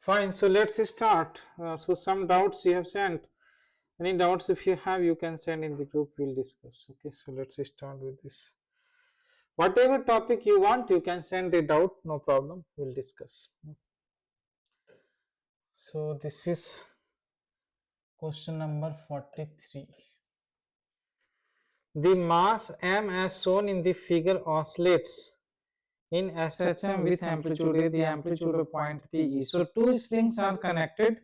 Fine, so let's start. So some doubts you have sent. Any doubts if you have, you can send in the group, we'll discuss. Okay, so let's start with this. Whatever topic you want, you can send the doubt, no problem, we'll discuss. So this is question number 43. The mass m as shown in the figure oscillates in SHM with amplitude A, the amplitude of point P is. So two springs are connected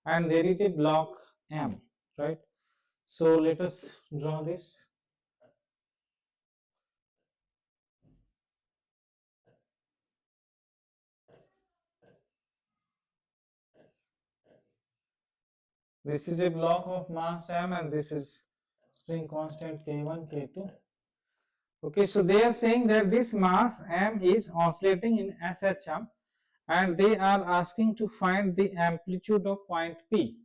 and there is a block M, right? So let us draw this. This is a block of mass M and this is spring constant K1, K2. Okay, so they are saying that this mass M is oscillating in SHM and they are asking to find the amplitude of point P.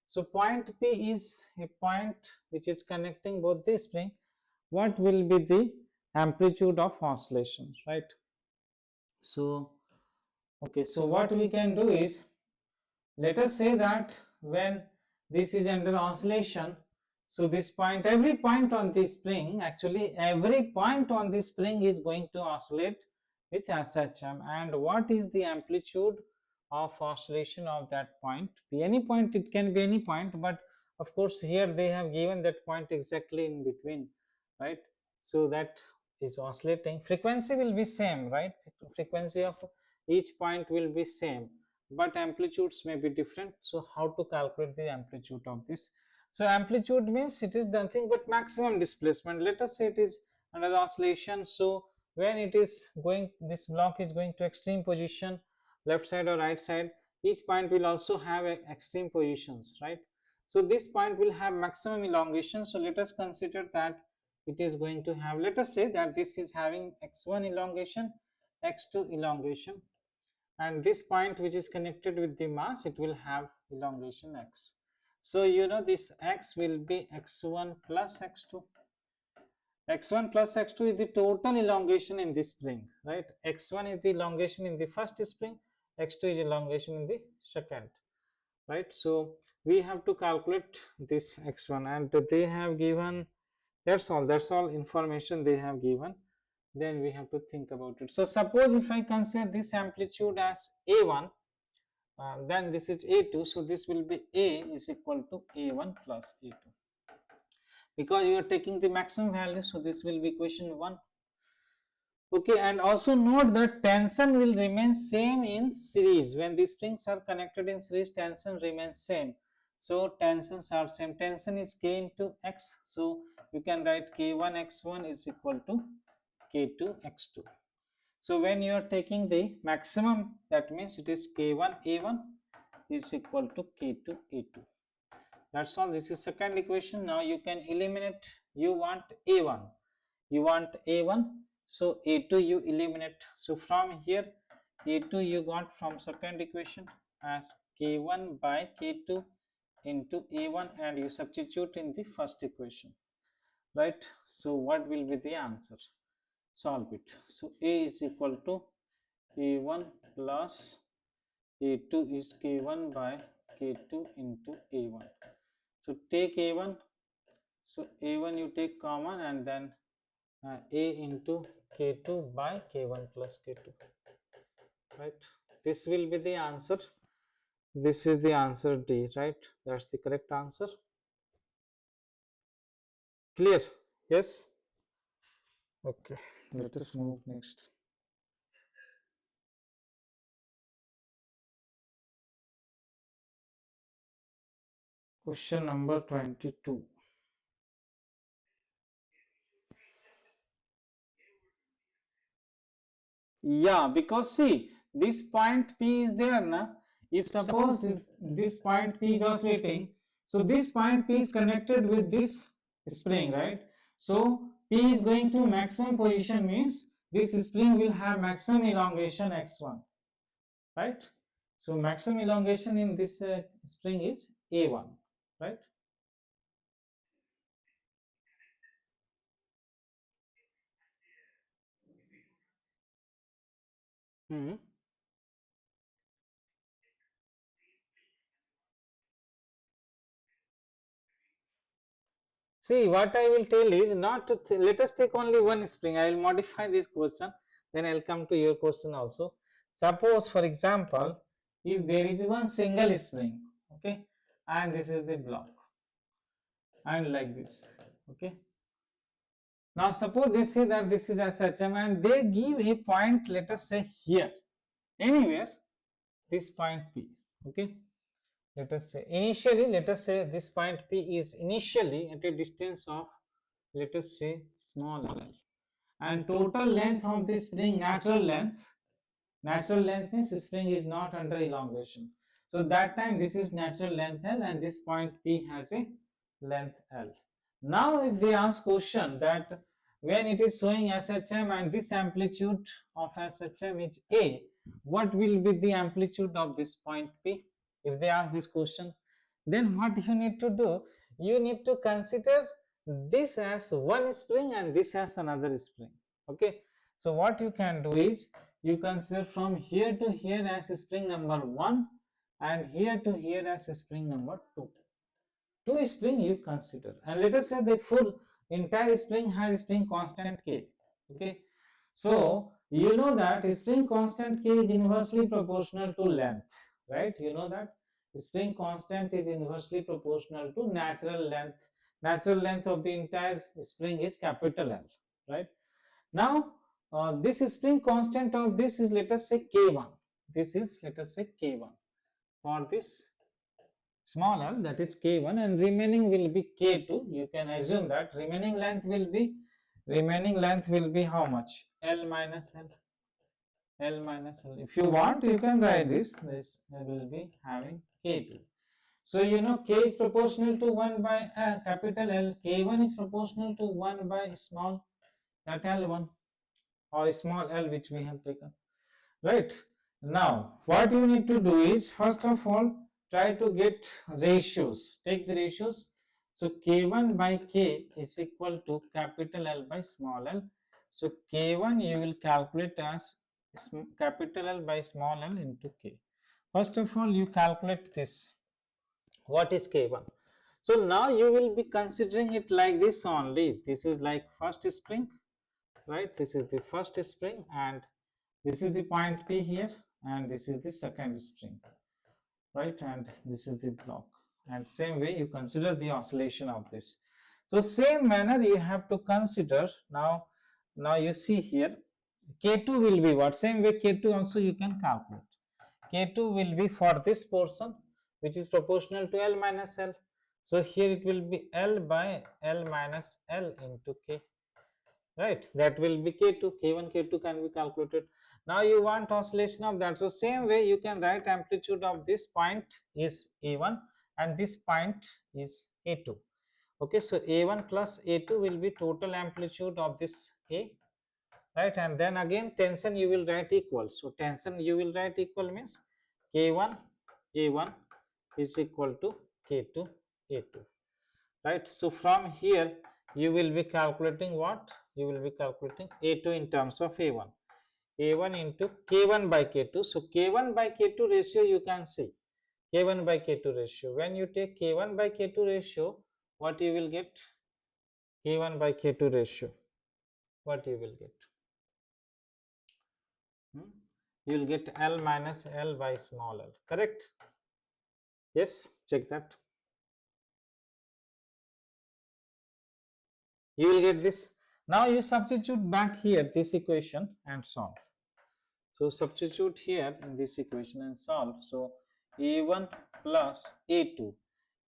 So point P is a point which is connecting both the spring. What will be the amplitude of oscillation, right? So, okay, so what we can do is, let us say that when this is under oscillation, so this point, every point on this spring, actually every point on this spring is going to oscillate with SHM. And what is the amplitude of oscillation of that point? Any point, it can be any point, but of course here they have given that point exactly in between, right? So that is oscillating. Frequency will be same, right? Frequency of each point will be same, but amplitudes may be different. So how to calculate the amplitude of this? So amplitude means it is nothing but maximum displacement. Let us say it is under oscillation. So when it is going, this block is going to extreme position, left side or right side, each point will also have extreme positions, right? So this point will have maximum elongation. So let us consider that it is going to have, let us say that this is having x1 elongation, x2 elongation, and this point which is connected with the mass, it will have elongation x. So you know this x will be x1 plus x2. x1 plus x2 is the total elongation in this spring, right? x1 is the elongation in the first spring, x2 is elongation in the second, right? So we have to calculate this x1 and they have given, that's all information they have given. Then we have to think about it. So suppose if I consider this amplitude as a1, then this is a2, so this will be a is equal to a1 plus a2, because you are taking the maximum value. So this will be equation 1. Okay, and also note that tension will remain same in series. When these springs are connected in series, tension remains same. So tensions are same. Tension is k into x. So you can write k1 x1 is equal to k2 x2. So when you are taking the maximum, that means it is k1 a1 is equal to k2 a2. That's all. This is second equation. Now you can eliminate. You want a1. You want a1. So a2 you eliminate. So from here a2 you got from second equation as k1 by k2 into a1, and you substitute in the first equation, right? So what will be the answer? Solve it. So a is equal to a1 plus a2 is k1 by k2 into a1. So take a1. So a1 you take common, and then a into k2 by k1 plus k2, right? This will be the answer. This is the answer D, right? That's the correct answer. Clear? Yes? Okay, let us move next. Question number 22. Yeah, because see, this point P is there na. If suppose if this point P is oscillating, so this point P is connected with this spring, right? So P is going to maximum position, means this spring will have maximum elongation x1, right? So maximum elongation in this spring is a1, right? Hmm. See, what I will tell is not to let us take only one spring. I will modify this question, then I will come to your question also. Suppose, for example, if there is one single spring, okay, and this is the block, and like this, okay. Now, suppose they say that this is SHM and they give a point, let us say here, anywhere, this point P, okay. Let us say initially, let us say this point P is initially at a distance of, let us say, small l, and total length of the spring, natural length means spring is not under elongation, so that time this is natural length L and this point P has a length L. Now if they ask question that when it is showing SHM and this amplitude of SHM is A, what will be the amplitude of this point P? If they ask this question, then what you need to do, you need to consider this as one spring and this as another spring, okay. So what you can do is you consider from here to here as spring number 1 and here to here as spring number 2. Two spring you consider, and let us say the full entire spring has spring constant K, okay. So you know that spring constant K is inversely proportional to length, right? You know that spring constant is inversely proportional to natural length of the entire spring is capital L, right? Now this spring constant of this is, let us say, K1. This is, let us say, K1 for this small l, that is K1, and remaining will be K2. You can assume that remaining length will be how much? L minus L. L minus L. If you want, you can write this. This will be having K2. So you know K is proportional to 1 by capital L. K1 is proportional to 1 by small that L1 or small l which we have taken, right? Now what you need to do is, first of all, try to get ratios, take the ratios. So K1 by K is equal to capital L by small l. So K1 you will calculate as capital L by small l into K. First of all, you calculate this. What is K1? So now you will be considering it like this only. This is like first spring, right? This is the first spring and this is the point P here, and this is the second spring, right? And this is the block. And same way you consider the oscillation of this. So same manner you have to consider now. Now you see here K2 will be what? Same way K2 also you can calculate. K2 will be for this portion which is proportional to L minus L. So here it will be L by L minus L into K, right? That will be K2. K1, K2 can be calculated. Now you want oscillation of that, so same way you can write amplitude of this point is A1 and this point is A2, okay. So A1 plus A2 will be total amplitude of this A, right? And then again tension you will write equal, so tension you will write equal means K1 A1 is equal to K2 A2, right? So from here you will be calculating what? You will be calculating A2 in terms of A1. A1 into K1 by K2. So K1 by K2 ratio you can see. K1 by K2 ratio. When you take K1 by K2 ratio, what you will get? K1 by K2 ratio. What you will get? You will get L minus L by small l. Correct? Yes, check that. You will get this. Now you substitute back here this equation and solve. So substitute here in this equation and solve. So A1 plus A2.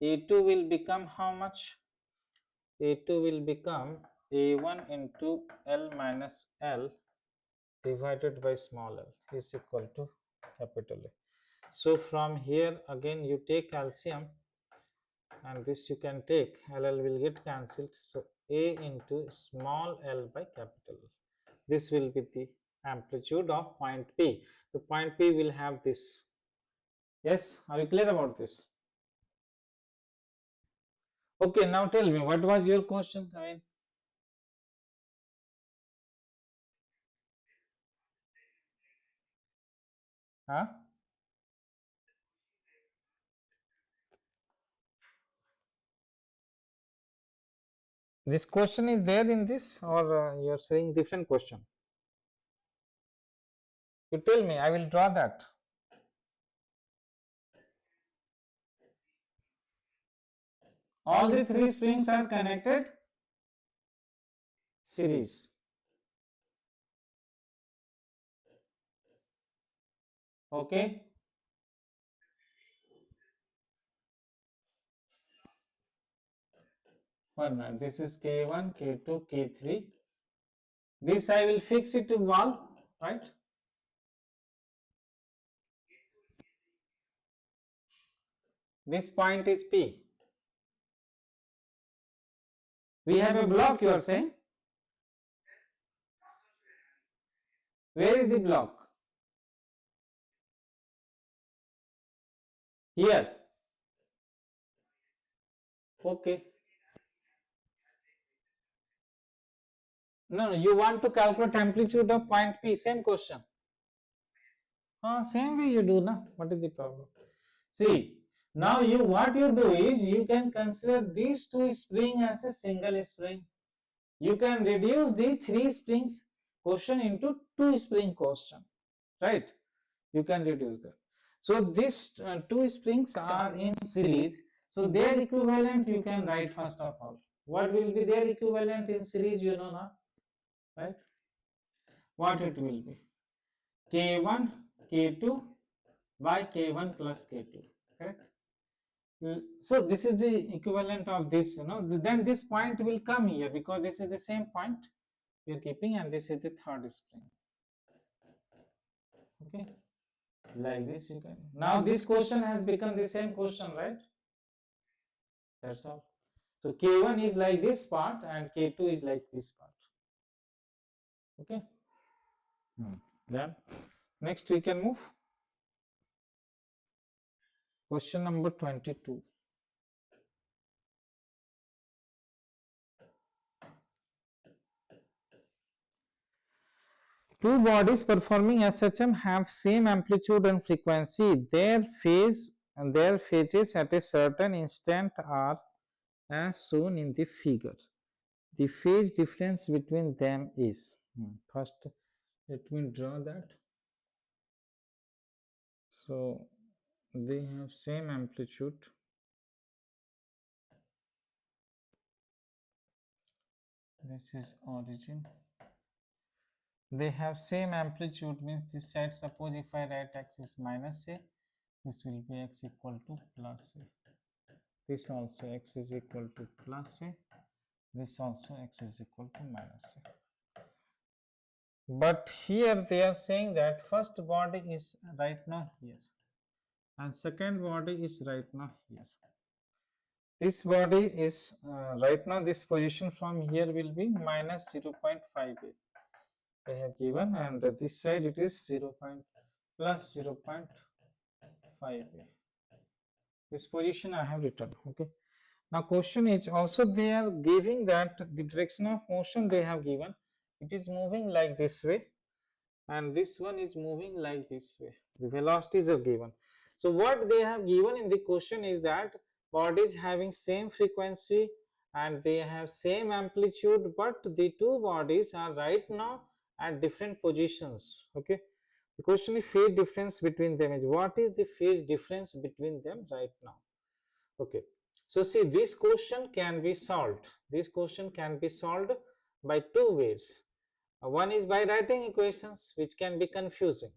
A2 will become how much? A2 will become A1 into L minus L divided by small l is equal to capital A. So from here again you take calcium and this you can take, LL will get cancelled. So A into small l by capital L. This will be the amplitude of point P. So point P will have this. Yes, are you clear about this? Okay, now tell me, what was your question? I mean, huh? This question is there in this, or you are saying different question? You tell me, I will draw that. All the three springs are connected series. Okay. One minute. This is K1, K2, K3. This I will fix it to wall, right? This point is P. We have a block, you are saying? Where is the block? Here. Okay. No, you want to calculate amplitude of point P, same question. Same way you do, na? What is the problem? See, now what you do is you can consider these two springs as a single spring. You can reduce the three springs question into two spring question, right? You can reduce that. So these two springs are in series. So their equivalent you can write first of all. What will be their equivalent in series? You know now, right? What it will be? K1, K2 by K1 plus K2, correct? So this is the equivalent of this, then this point will come here because this is the same point we are keeping, and this is the third spring. Okay, like this you can. Now this question has become the same question, right? That's all. So K1 is like this part and K2 is like this part. Okay. Then next we can move. Question number 22. Two bodies performing SHM have same amplitude and frequency. Their phases at a certain instant are as shown in the figure. The phase difference between them is. First, let me draw that. So they have same amplitude. This is origin. They have same amplitude, means this side, suppose if I write x is minus a, this will be x equal to plus a. This also x is equal to plus a. This also x is equal to minus a. But here they are saying that first body is right now here and second body is right now here. This body is right now, this position from here will be minus 0.58. They have given, and this side it is 0. Plus 0.58. This position I have written. Okay. Now question is also they are giving that the direction of motion they have given, it is moving like this way and this one is moving like this way. The velocities are given. So what they have given in the question is that bodies having same frequency and they have same amplitude, but the two bodies are right now at different positions. Okay. The question is phase difference between them is, what is the phase difference between them right now? Okay. So see, this question can be solved. This question can be solved by two ways. One is by writing equations, which can be confusing,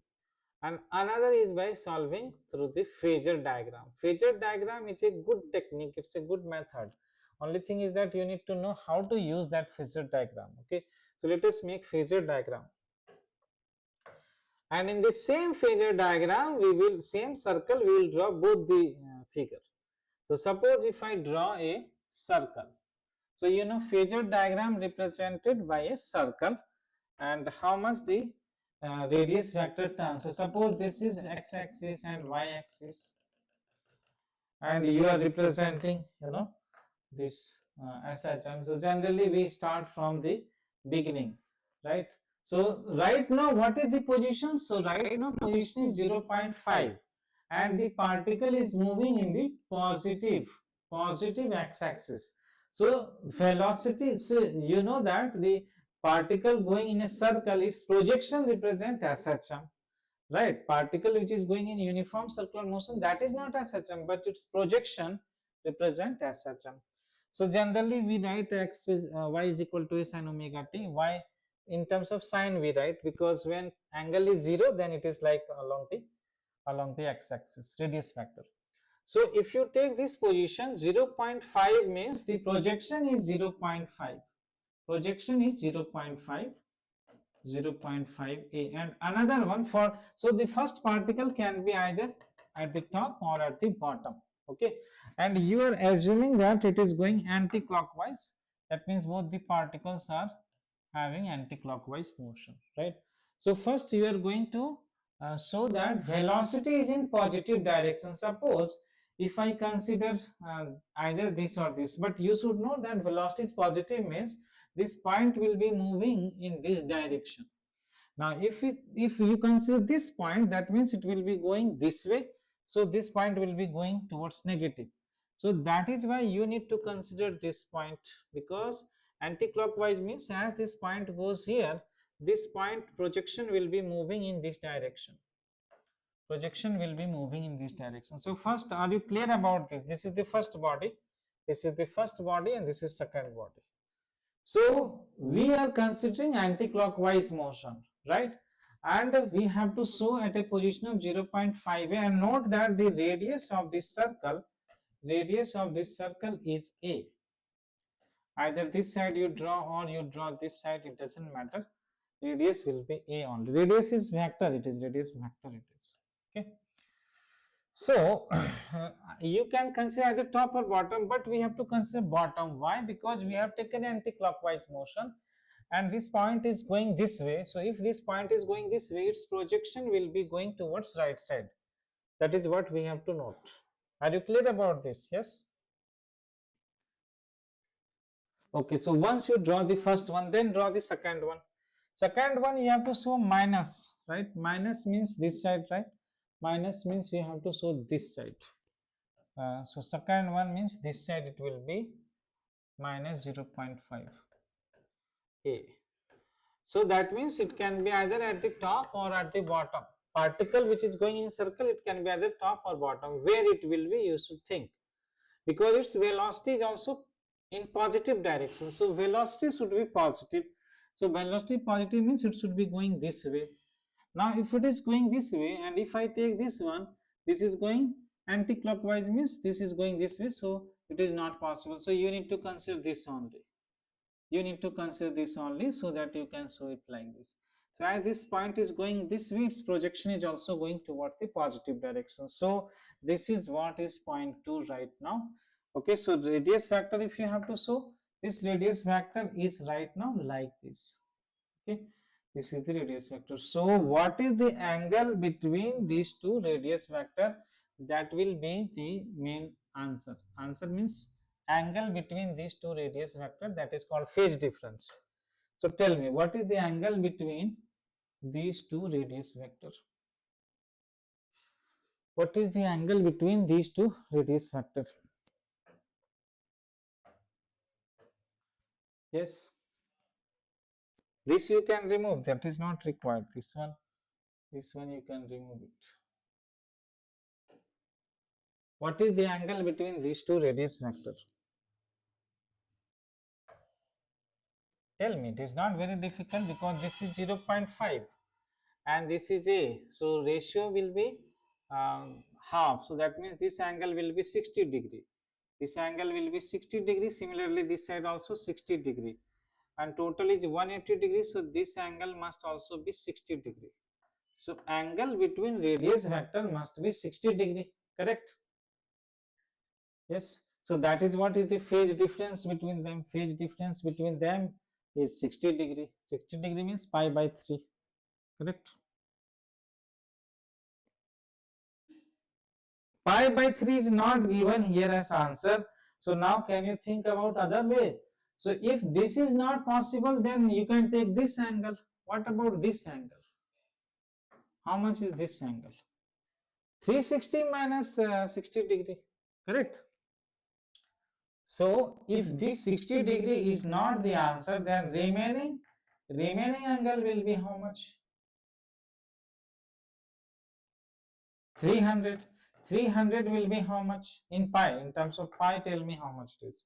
and another is by solving through the phasor diagram. Phasor diagram is a good technique, it's a good method. Only thing is that you need to know how to use that phasor diagram. Okay, so let us make phasor diagram. And in the same phasor diagram, we will, same circle, we will draw both the figure. So suppose if I draw a circle. So you know phasor diagram represented by a circle, and how much the radius vector turns. So suppose this is x-axis and y-axis, and you are representing this SHM. So generally we start from the beginning, right? So right now what is the position? So right now position is 0.5 and the particle is moving in the positive x-axis. So velocity, so you know that the particle going in a circle, its projection represent SHM, right? Particle which is going in uniform circular motion, that is not SHM, but its projection represent SHM. So generally we write x is y is equal to a sin omega t. Why in terms of sine we write? Because when angle is 0, then it is like along the x-axis, radius factor. So if you take this position, 0.5 means the projection is 0.5. Projection is 0.5, 0.5 a, and another one for, so the first particle can be either at the top or at the bottom. Okay, and you are assuming that it is going anti-clockwise. That means both the particles are having anti-clockwise motion, right? So first you are going to show that velocity is in positive direction. Suppose if I consider either this or this, but you should know that velocity is positive means this point will be moving in this direction. Now if you consider this point, that means it will be going this way, so this point will be going towards negative. So that is why you need to consider this point, because anti-clockwise means as this point goes here, this point projection will be moving in this direction. Projection will be moving in this direction. So first, are you clear about this? This is the first body, this is the first body, and this is second body. So we are considering anti-clockwise motion, right? And we have to show at a position of 0.5 a, and note that the radius of this circle is a. Either this side you draw or you draw this side, it doesn't matter. Radius will be a only. Radius is vector, it is radius vector, it is. Okay. So you can consider either top or bottom, but we have to consider bottom. Why? Because we have taken anti-clockwise motion and this point is going this way. So if this point is going this way, its projection will be going towards right side. That is what we have to note. Are you clear about this? Yes. Okay, so once you draw the first one, then draw the second one. Second one you have to show minus, right? Minus means this side, right? Minus means you have to show this side. So second one means this side it will be minus 0.5 a. So that means it can be either at the top or at the bottom. Particle which is going in circle, it can be either top or bottom. Where it will be, you should think, because its velocity is also in positive direction. So velocity should be positive. So velocity positive means it should be going this way. Now if it is going this way, and if I take this one, this is going anti-clockwise means this is going this way, so it is not possible. So you need to consider this only. You need to consider this only, so that you can show it like this. So as this point is going this way, its projection is also going towards the positive direction. So this is what is point 2 right now. Okay, so radius factor, if you have to show, this radius factor is right now like this. Okay, this is the radius vector. So what is the angle between these two radius vector? That will be the main answer. Answer means angle between these two radius vector, that is called phase difference. So tell me, what is the angle between these two radius vector? What is the angle between these two radius vector? Yes, this you can remove, that is not required. This one you can remove it. What is the angle between these two radius vectors? Tell me, it is not very difficult, because this is 0.5 and this is a. So ratio will be half. So that means this angle will be 60 degree. This angle will be 60 degree. Similarly, this side also 60 degree. And total is 180 degrees. So this angle must also be 60 degree. So angle between radius vector must be 60 degree. Correct? Yes. So that is what is the phase difference between them. Phase difference between them is 60 degree. 60 degree means pi by 3. Correct? Pi by 3 is not given here as answer. So now can you think about other way? So if this is not possible, then you can take this angle. What about this angle? How much is this angle? 360 minus 60 degree. Correct? So if this 60 degree is not the answer, then remaining angle will be how much? 300. 300 will be how much in pi? In terms of pi, tell me how much it is.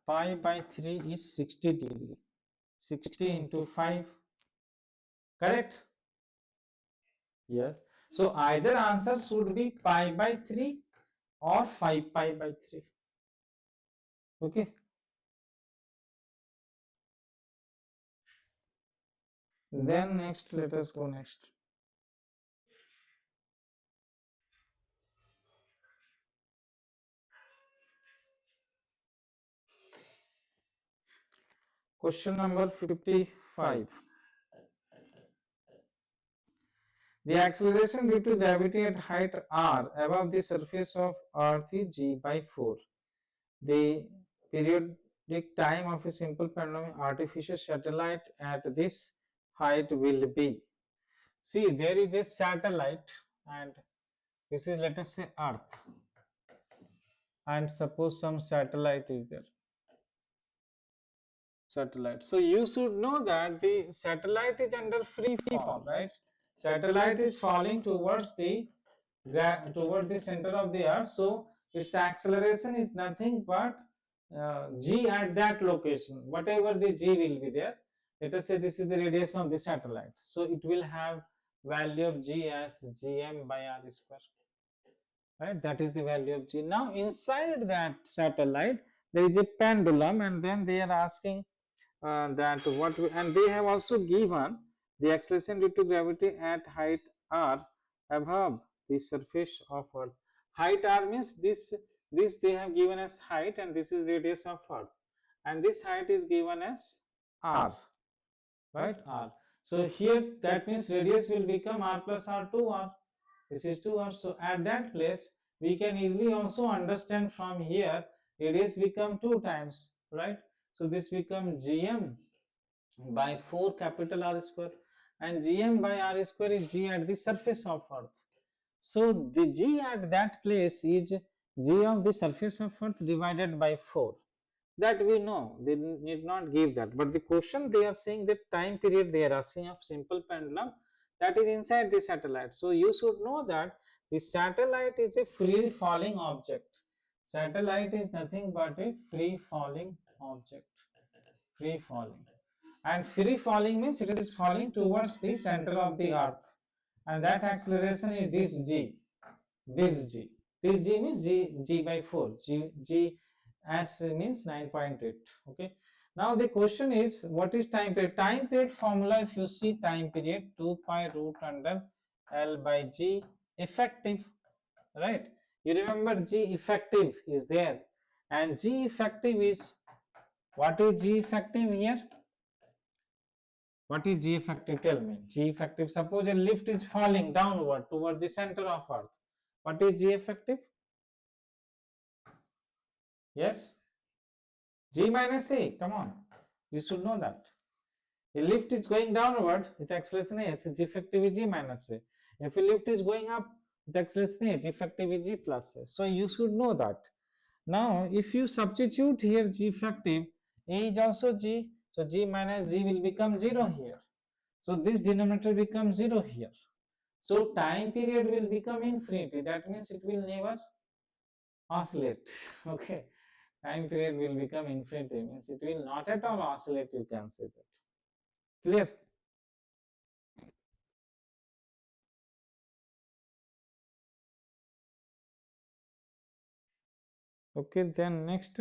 Pi by 3 is 60 degree. 60 into 5, correct? Yes. So either answer should be pi by 3 or 5 pi by 3. Okay. Then next, let us go next. Question number 55. The acceleration due to gravity at height r above the surface of Earth is g by 4. The periodic time of a simple pendulum artificial satellite at this height will be. See, there is a satellite and this is, let us say, Earth, and suppose some satellite is there. Satellite. So you should know that the satellite is under free fall, right? Satellite is falling towards the center of the earth, so its acceleration is nothing but g at that location, whatever the g will be there. Let us say this is the radius of the satellite, so it will have value of g as gm by r square, right? That is the value of g. Now inside that satellite there is a pendulum, and then they are asking that what we, and they have also given the acceleration due to gravity at height r above the surface of earth. Height r means this they have given as height, and this is radius of earth, and this height is given as r, right? R. So here that means radius will become r plus r 2r. This is 2r. So at that place we can easily also understand from here radius become 2 times, right? So this becomes gm by 4 capital R square, and gm by r square is g at the surface of earth. So the g at that place is g of the surface of earth divided by 4. That we know, they need not give that, but the question they are saying that time period they are asking of simple pendulum that is inside the satellite. So you should know that the satellite is a free falling object. Satellite is nothing but a free falling object. Free falling, and free falling means it is falling towards the center of the earth, and that acceleration is this g. This g means g by 4. G as means 9.8. Okay. Now the question is, what is time period? Time period formula, if you see, time period 2 pi root under L by g effective, right? You remember g effective is there, and g effective is, what is g effective here? What is g effective? Tell me. G effective, suppose a lift is falling downward toward the center of earth. What is g effective? Yes? G minus a. Come on. You should know that. A lift is going downward with acceleration a, so g effective is g minus a. If a lift is going up with acceleration a, g effective is g plus a. So you should know that. Now, if you substitute here g effective, a is also g, so g minus g will become 0 here. So this denominator becomes 0 here. So time period will become infinity. That means it will never oscillate. Okay. Time period will become infinity, means it will not at all oscillate, you can say that. Clear? Okay, then next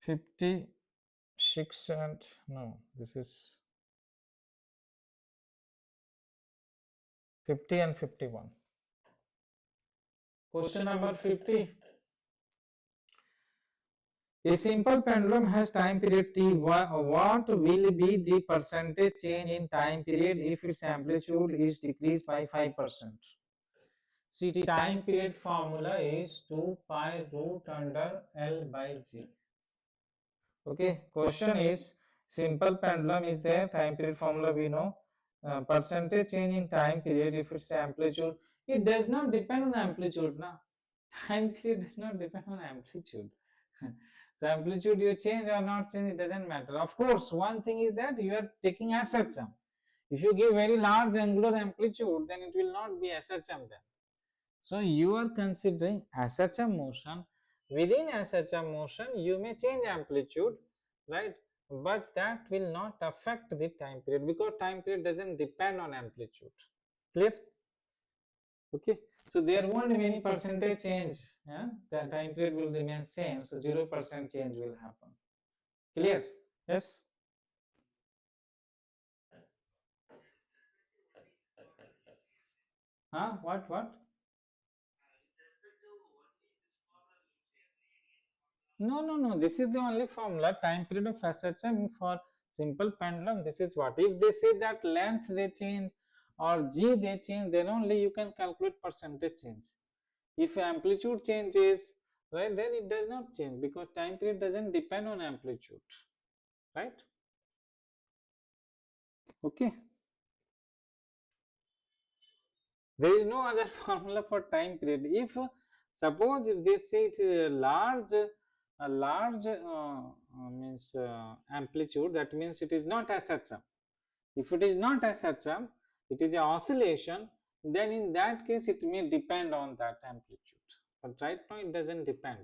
56 and no, this is 50 and 51. Question number 50. A simple pendulum has time period t. What will be the percentage change in time period if its amplitude is decreased by 5%? See, time period formula is 2 pi root under L by G. Okay, question is, simple pendulum is there, time period formula we know. Percentage change in time period if its amplitude, it does not depend on amplitude now. Time period does not depend on amplitude. So amplitude you change or not change, it doesn't matter. Of course, one thing is that you are taking SHM. If you give very large angular amplitude, then it will not be SHM then. So you are considering SHM motion. Within SHM motion, you may change amplitude, right? But that will not affect the time period because time period doesn't depend on amplitude. Clear? Okay. So there won't be any percentage change. Yeah? The time period will remain same. So 0% change will happen. Clear? Yes? Huh? What? No. This is the only formula. Time period of SHM for simple pendulum. This is what. If they say that length they change or G they change, then only you can calculate percentage change. If amplitude changes, right, then it does not change because time period doesn't depend on amplitude, right? Okay. There is no other formula for time period. If suppose if they say it is a large means amplitude, that means it is not SHM. If it is not SHM, it is a oscillation, then in that case it may depend on that amplitude. But right now it doesn't depend.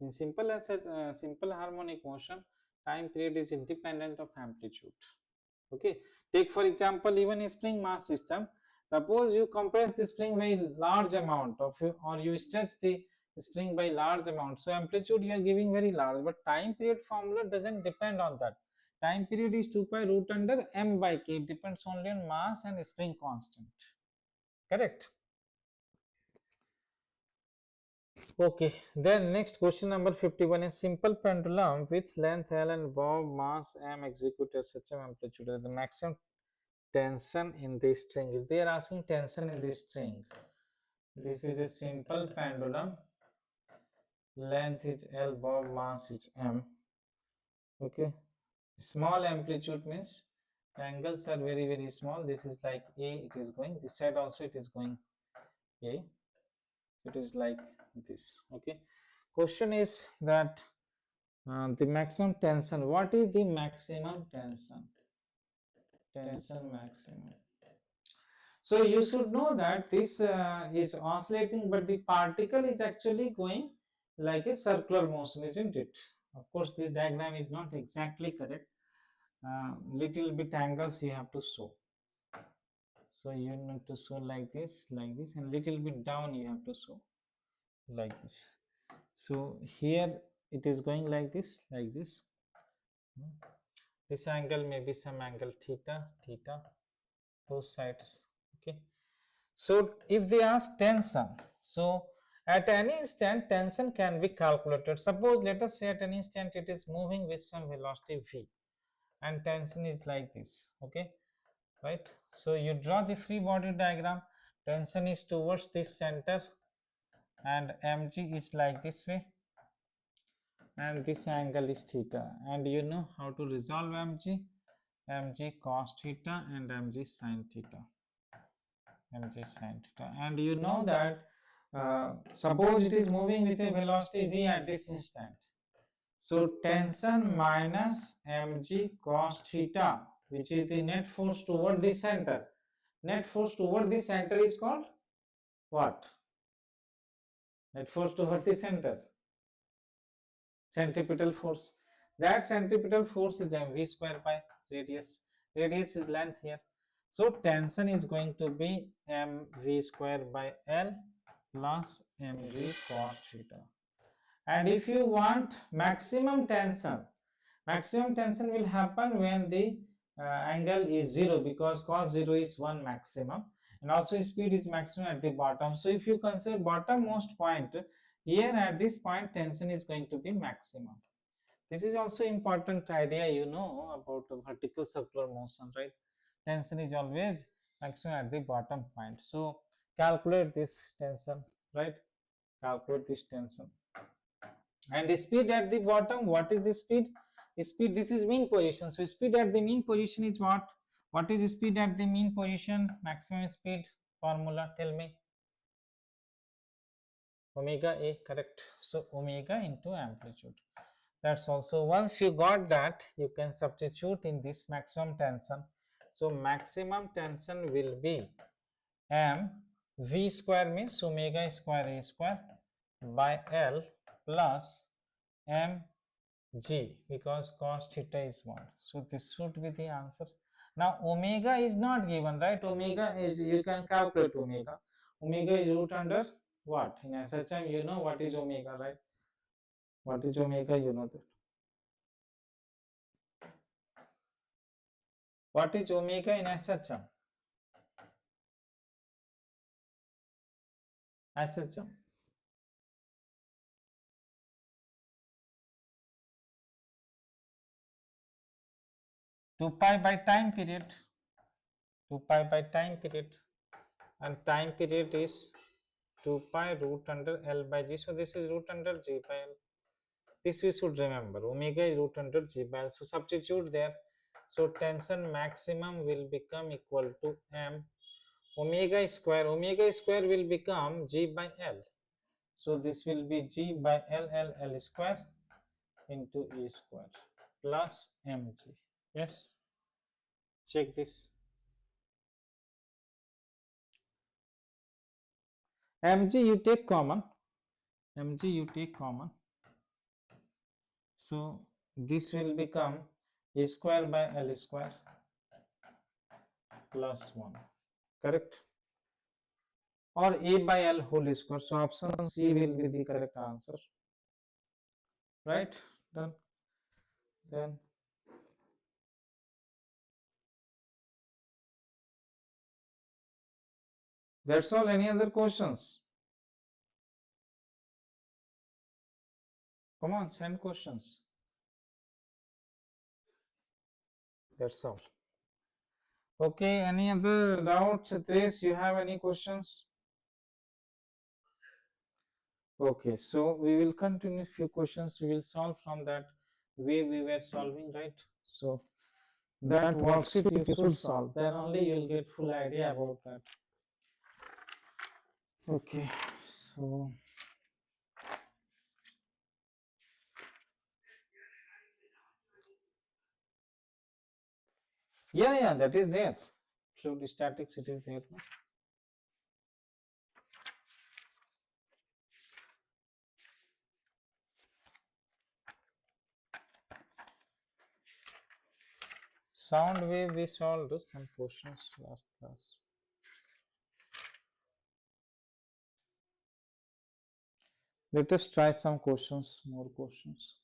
In simple harmonic motion, time period is independent of amplitude. Okay, take for example even a spring mass system. Suppose you compress the spring by large amount of or you stretch the spring by large amount, so amplitude you are giving very large, but time period formula doesn't depend on that. Time period is 2 pi root under m by k. It depends only on mass and spring constant. Correct? Okay, then next question number 51. A simple pendulum with length L and bob mass m executed such an amplitude at the maximum tension in the string. Is they are asking tension in the string. This is a simple pendulum. Length is L, bob mass is m. Okay. Small amplitude means angles are very small. This is like A, it is going. This side also it is going A. It is like this. Okay. Question is that the maximum tension. What is the maximum tension? Tension maximum. So you should know that this is oscillating, but the particle is actually going like a circular motion, isn't it? Of course, this diagram is not exactly correct. Little bit angles you have to show. So you need to show like this, and little bit down you have to show like this. So here it is going like this, like this. This angle may be some angle theta, both sides. Okay. So if they ask tension, so at any instant tension can be calculated. Suppose let us say at an instant it is moving with some velocity v and tension is like this. Okay, right? So you draw the free body diagram. Tension is towards this center and mg is like this way and this angle is theta, and you know how to resolve mg cos theta and mg sin theta, and you know that suppose it is moving with a velocity v at this instant, so tension minus mg cos theta, which is the net force toward the center. Net force toward the center is called what? Net force toward the center, centripetal force. That centripetal force is mv square by radius. Radius is length here. So tension is going to be mv square by L plus mg cos theta. And if you want maximum tension will happen when the angle is 0, because cos 0 is 1 maximum, and also speed is maximum at the bottom. So if you consider bottommost point, here at this point tension is going to be maximum. This is also important idea, you know, about vertical circular motion, right? Tension is always maximum at the bottom point. So calculate this tension, right? Calculate this tension. And speed at the bottom, what is the speed? Speed, this is mean position. So speed at the mean position is what? What is speed at the mean position? Maximum speed formula, tell me. Omega A, correct. So omega into amplitude. That's also, once you got that, you can substitute in this maximum tension. So maximum tension will be m v square means omega square a square by L plus m g, because cos theta is 1. So this should be the answer. Now omega is not given, right? Omega is, you can calculate omega. Omega is root under what? In SHM, you know what is omega, right? What is omega? You know that. What is omega in SHM? SHM. 2 pi by time period. 2 pi by time period. And time period is 2 pi root under L by G. So this is root under G by L. This we should remember. Omega is root under G by L. So substitute there. So tension maximum will become equal to M omega square. Omega square will become G by L. So this will be G by L square into E square plus mg. Yes, check this. Mg you take common. Mg you take common. So this will become A square by L square plus 1. Correct? Or A by L whole square. So option C will be the correct answer. Right? Done. Then that's all. Any other questions? Come on, send questions. That's all. Okay, any other doubts, Trace? You have any questions? Okay, so we will continue few questions. We will solve from that way we were solving, right? So that worksheet you should solve. Then only you'll get full idea about that. Okay, so yeah, that is there. Fluid statics, it is there. Sound wave we solved some questions last class. Let us try some questions, more questions.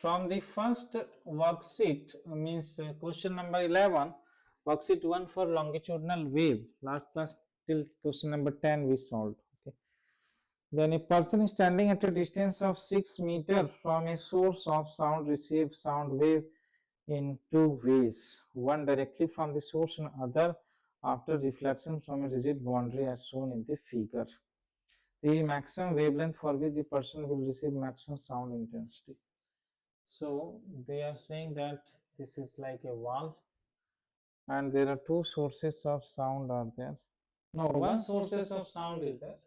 From the first worksheet, means question number 11, worksheet 1 for longitudinal wave. Last class till question number 10 we solved. Okay. Then a person standing at a distance of 6 meters from a source of sound receives sound wave in two ways. One directly from the source and other after reflection from a rigid boundary as shown in the figure. The maximum wavelength for which the person will receive maximum sound intensity. So they are saying that this is like a wall and there are two sources of sound are there. No, one sources of sound is there.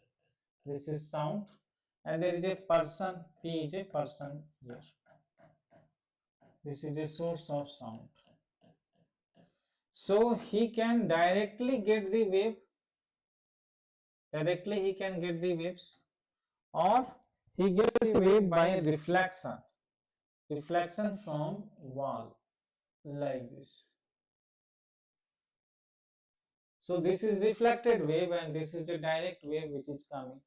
This is sound and there is a person, P is a person here. This is a source of sound. So he can directly get the wave, directly he can get the waves, or he gets the wave by reflection, reflection from wall, like this. So this is reflected wave and this is a direct wave which is coming.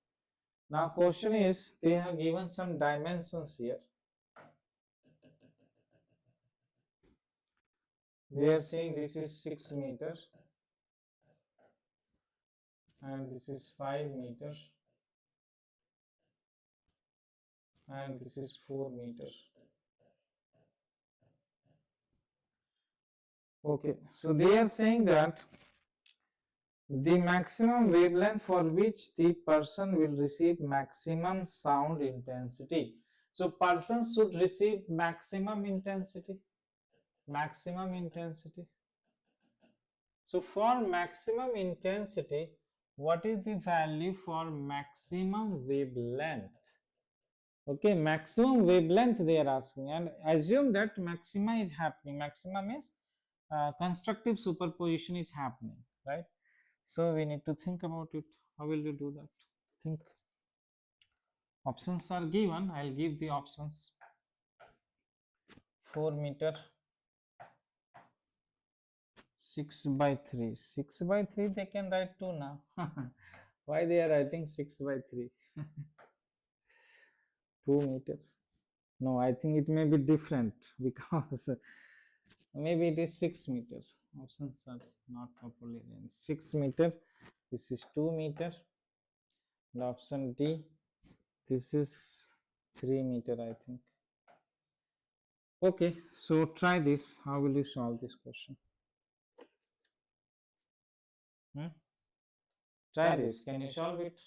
Now question is, they have given some dimensions here. They are saying this is 6 meters and this is 5 meters and this is 4 meters. Okay, so they are saying that the maximum wavelength for which the person will receive maximum sound intensity. So person should receive maximum intensity. Maximum intensity. So for maximum intensity, what is the value for maximum wavelength? Okay, maximum wavelength they are asking, and assume that maxima is happening. Maximum is constructive superposition is happening, right? So we need to think about it. How will you do that? Think. Options are given. I'll give the options. 4 meter, 6 by 3. 6 by 3 they can write 2 now. Why they are writing 6 by 3? 2 meters. No, I think it may be different because maybe it is 6 meters. Options are not properly arranged. 6 meter. This is 2 meter. And option D. This is 3 meter, I think. Okay, so try this. How will you solve this question? Hmm? Try this. Can you solve it?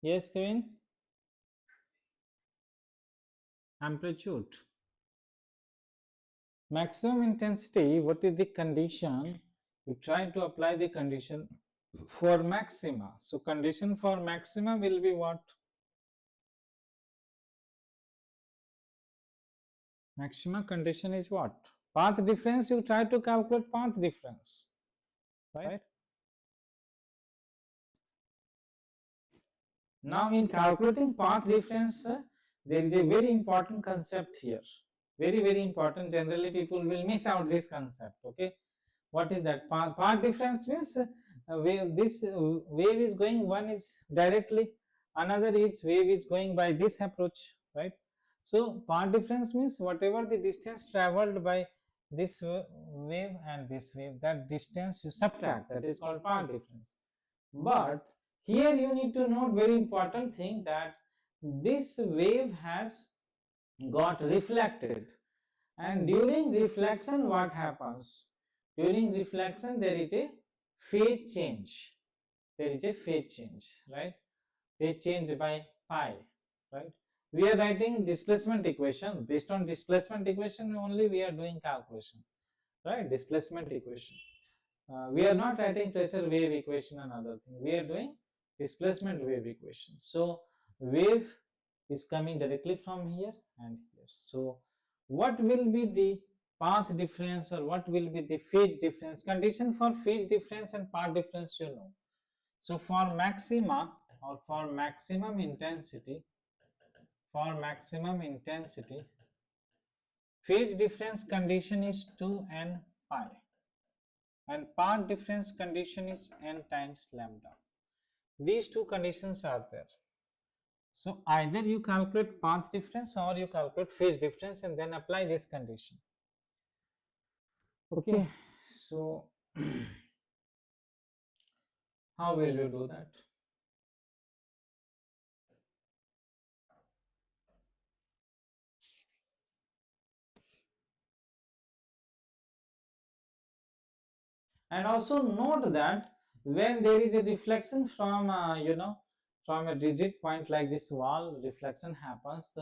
Yes, Kevin. Amplitude. Maximum intensity, what is the condition? You try to apply the condition for maxima. So condition for maxima will be what? Maxima condition is what? Path difference, you try to calculate path difference, right? Now in calculating path difference, there is a very important concept here. Very important. Generally people will miss out this concept, okay? What is that? Path difference means this wave is going, one is directly, another is wave is going by this approach, right? So path difference means whatever the distance traveled by this wave and this wave, that distance you subtract, that is called path difference. But here you need to note very important thing, that this wave has got reflected, and during reflection what happens? During reflection there is a phase change. There is a phase change, right? Phase change by pi, right? We are writing displacement equation. Based on displacement equation only we are doing calculation, right? Displacement equation. We are not writing pressure wave equation and other thing. We are doing displacement wave equation. So wave is coming directly from here and here. So what will be the path difference, or what will be the phase difference? Condition for phase difference and path difference, you know. So for maxima, or for maximum intensity, phase difference condition is 2n pi, and path difference condition is n times lambda. These two conditions are there. So either you calculate path difference or you calculate phase difference and then apply this condition. Okay, so how will you do that? And also note that when there is a reflection from from a rigid point like this wall, reflection happens,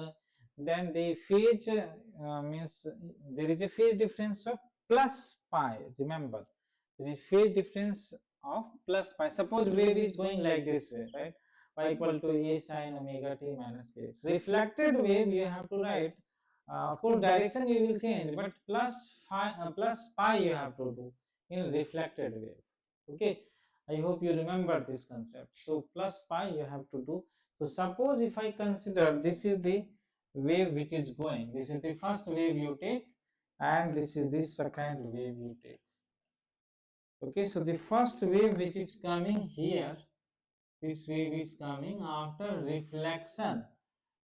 then the phase means there is a phase difference of plus pi. Remember, there is phase difference of plus pi. Suppose wave is going like this way, right? y equal to a sine omega t minus kx. Reflected wave you have to write, of course direction you will change, but plus pi you have to do in reflected wave. Okay, I hope you remember this concept. So plus pi you have to do. So suppose if I consider this is the wave which is going, this is the first wave you take, and this is the second wave you take. Okay, so the first wave which is coming here, this wave is coming after reflection.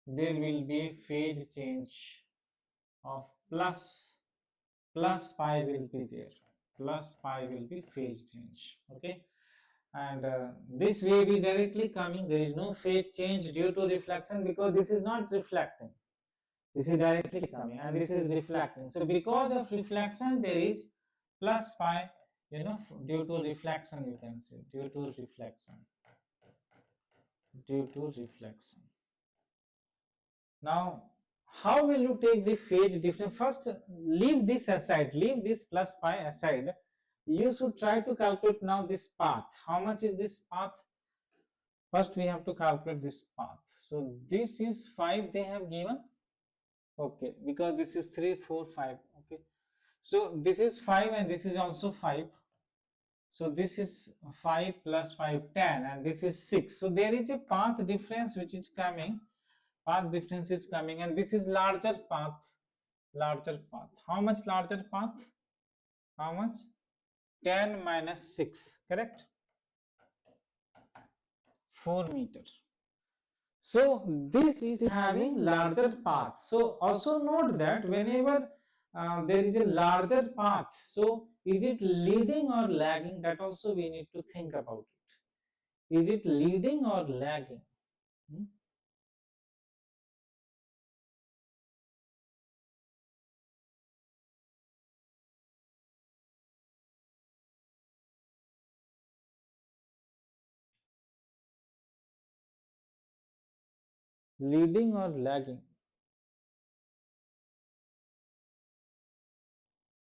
There will be a phase change of plus pi will be there. Plus pi will be phase change. Okay, and this wave is directly coming. There is no phase change due to reflection because this is not reflecting. This is directly coming and this is reflecting. So because of reflection, there is plus pi, due to reflection, you can say, due to reflection. Now, how will you take the phase difference? First, leave this aside, leave this plus pi aside. You should try to calculate now this path. How much is this path? First, we have to calculate this path. So, this is 5 they have given. Okay, because this is 3, 4, 5. Okay, so this is 5 and this is also 5. So this is 5 plus 5, 10, and this is 6. So there is a path difference which is coming. Path difference is coming, and this is larger path. Larger path. How much larger path? How much? 10 minus 6. Correct? 4 meters. So this is having larger path. So also note that whenever there is a larger path, so is it leading or lagging? That also we need to think about it. Is it leading or lagging? Hmm? Leading or lagging?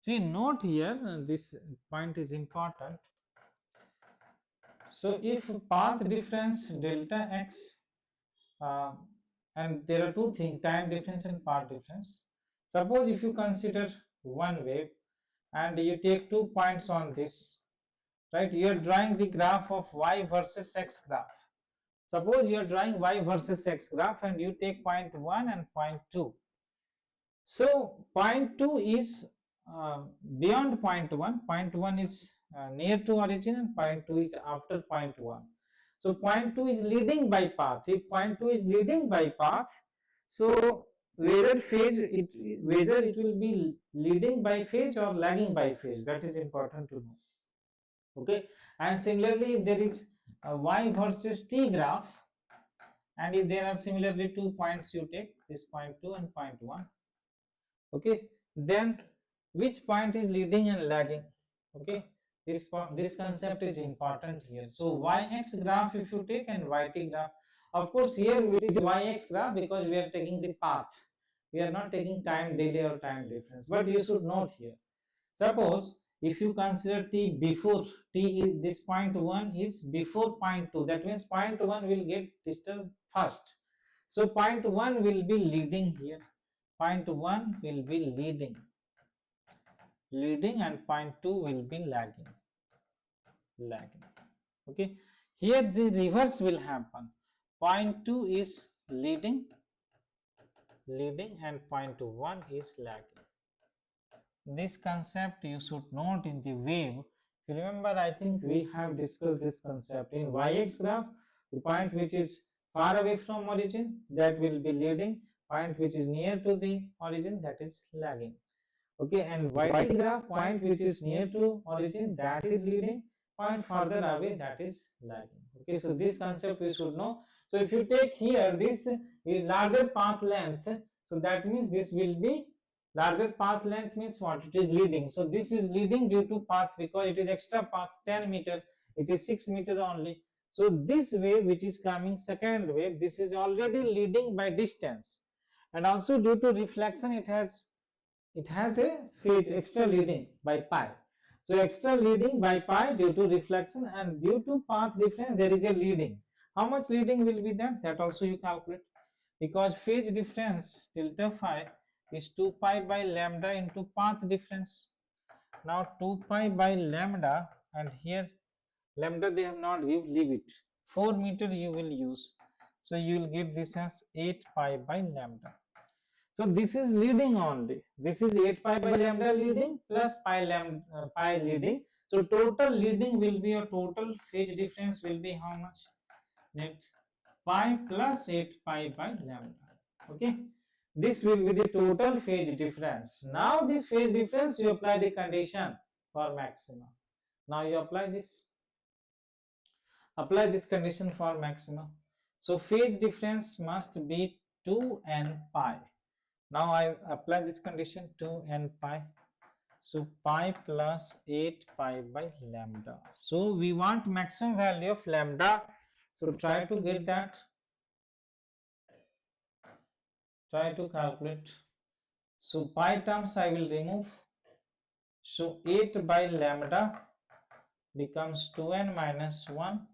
See, note here, this point is important. So if path difference delta x, uh, and there are two things, time difference and path difference. Suppose if you consider one wave and you take 2 points on this, right? You are drawing the graph of y versus x graph. Suppose you are drawing y versus x graph and you take point 1 and point 2. So point 2 is beyond point 1. Point 1 is near to origin and point 2 is after point 1. So point 2 is leading by path. If point 2 is leading by path, so whether it will be leading by phase or lagging by phase, that is important to know. Okay, and similarly if there is a y versus t graph, and if there are similarly 2 points you take, this point 2 and point 1. Okay, then which point is leading and lagging? Okay, this concept is important here. So y-x graph if you take and y-t graph, of course here it is y-x graph because we are taking the path, we are not taking time delay or time difference. But you should note here, suppose if you consider t before, t is this point 1 is before point 2, that means point 1 will get disturbed first. So point 1 will be leading here, point 1 will be leading and point 2 will be lagging. Okay, here the reverse will happen, point 2 is leading and point 1 is lagging. This concept you should note in the wave. If you remember, I think we have discussed this concept in y-x graph. The point which is far away from origin, that will be leading, point which is near to the origin, that is lagging. Okay, and y-t graph, point which is near to origin, that is leading, point further away, that is lagging. Okay, so this concept we should know. So if you take here, this is larger path length, so that means this will be larger path length, means what? It is leading. So this is leading due to path because it is extra path 10 meter, it is 6 meter only. So this wave which is coming, second wave, this is already leading by distance, and also due to reflection it has a phase extra leading by pi. So extra leading by pi due to reflection, and due to path difference there is a leading. How much leading will be there? That also you calculate. Because phase difference delta phi is 2 pi by lambda into path difference. Now 2 pi by lambda, and here lambda they have not give, leave it. 4 meter you will use. So you will get this as 8 pi by lambda. So this is leading only. This is 8 pi by lambda leading plus pi lambda pi leading. So total leading will be, a total phase difference will be how much? Net pi plus 8 pi by lambda. Okay. This will be the total phase difference. Now this phase difference you apply the condition for maximum. Now you apply this condition for maximum. So phase difference must be 2n pi. Now I apply this condition 2n pi. So pi plus 8 pi by lambda. So we want maximum value of lambda. So try to get that. Try to calculate. So pi terms I will remove. So 8 by lambda becomes 2n minus 1.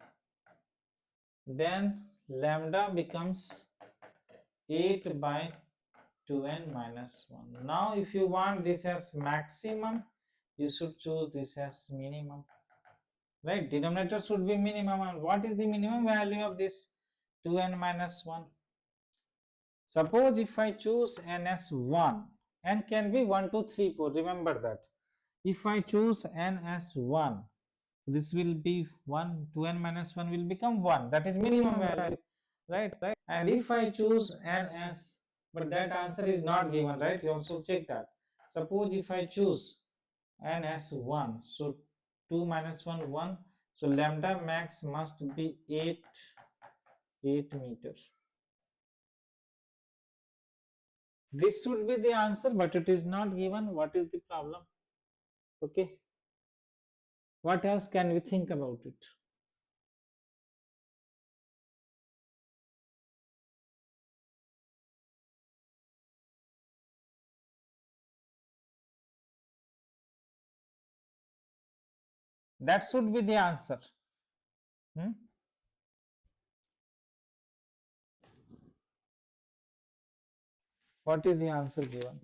Then lambda becomes 8 by 2n minus 1. Now if you want this as maximum, you should choose this as minimum. Right? Denominator should be minimum. And what is the minimum value of this 2n minus 1? Suppose if I choose n as 1, n can be 1, 2, 3, 4. Remember that. If I choose n as 1, this will be 1, 2n minus 1 will become 1. That is minimum value. Right? And if I choose n as, but that answer is not given, right? You also check that. Suppose if I choose n as 1, so 2 minus 1, 1. So lambda max must be 8 meters. This should be the answer, but it is not given. What is the problem? Okay. What else can we think about it? That should be the answer. What is the answer given?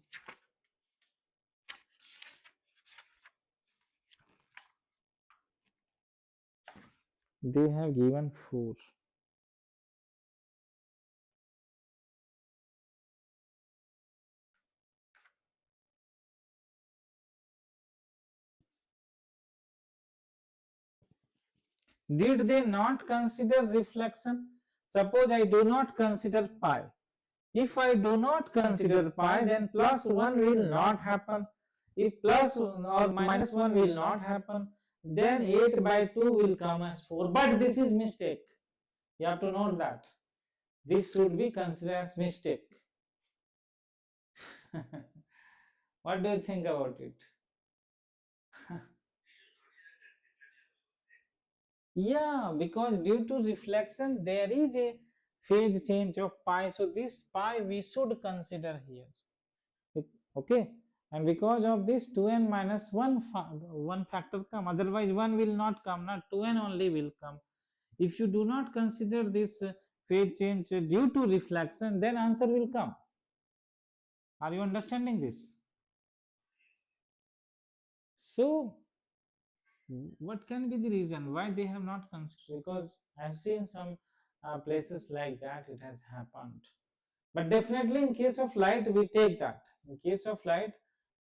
They have given 4. Did they not consider reflection? Suppose I do not consider pi. If I do not consider pi, then plus 1 will not happen. If plus or minus 1 will not happen, then 8 by 2 will come as 4. But this is mistake. You have to note that. This should be considered as mistake. What do you think about it? Yeah, because due to reflection, there is a phase change of pi. So this pi we should consider here. Okay, and because of this 2n minus 1 factor come, otherwise 1 will not come, not 2n only will come. If you do not consider this phase change due to reflection, then answer will come. Are you understanding this? So what can be the reason why they have not considered? Because I've seen some places like that it has happened. But definitely in case of light we take that. In case of light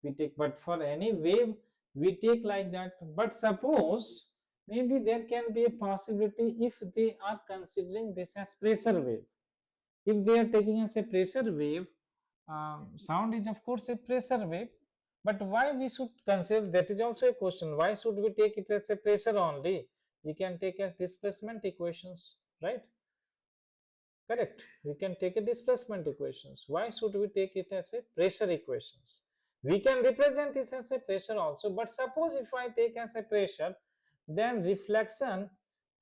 we take, but for any wave we take like that. But suppose maybe there can be a possibility if they are considering this as pressure wave. If they are taking as a pressure wave, sound is of course a pressure wave, but why we should consider, that is also a question. Why should we take it as a pressure only? We can take as displacement equations, right? Correct. We can take a displacement equations. Why should we take it as a pressure equations? We can represent this as a pressure also, but suppose if I take as a pressure, then reflection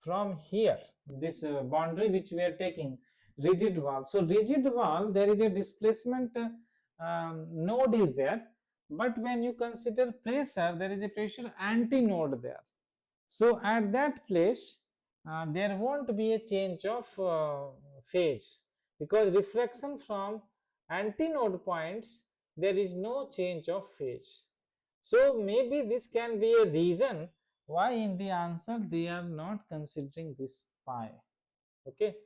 from here, this boundary which we are taking, rigid wall. So rigid wall, there is a displacement node is there, but when you consider pressure, there is a pressure anti-node there. So at that place, there won't be a change of phase, because reflection from antinode points, there is no change of phase. So maybe this can be a reason why in the answer they are not considering this pi. Okay,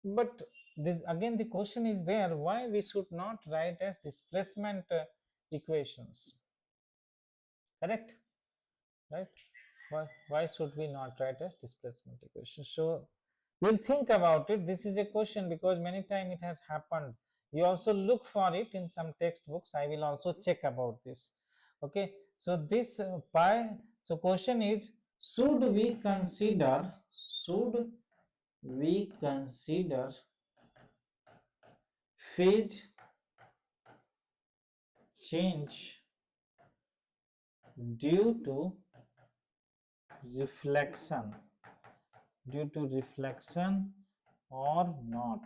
but again the question is there, why we should not write as displacement equations, correct? Right? Why should we not write as displacement equation? So we'll think about it. This is a question because many times it has happened. You also look for it in some textbooks. I will also check about this. Okay, so this pi, so question is, should we consider, should we consider phase change due to reflection, or not?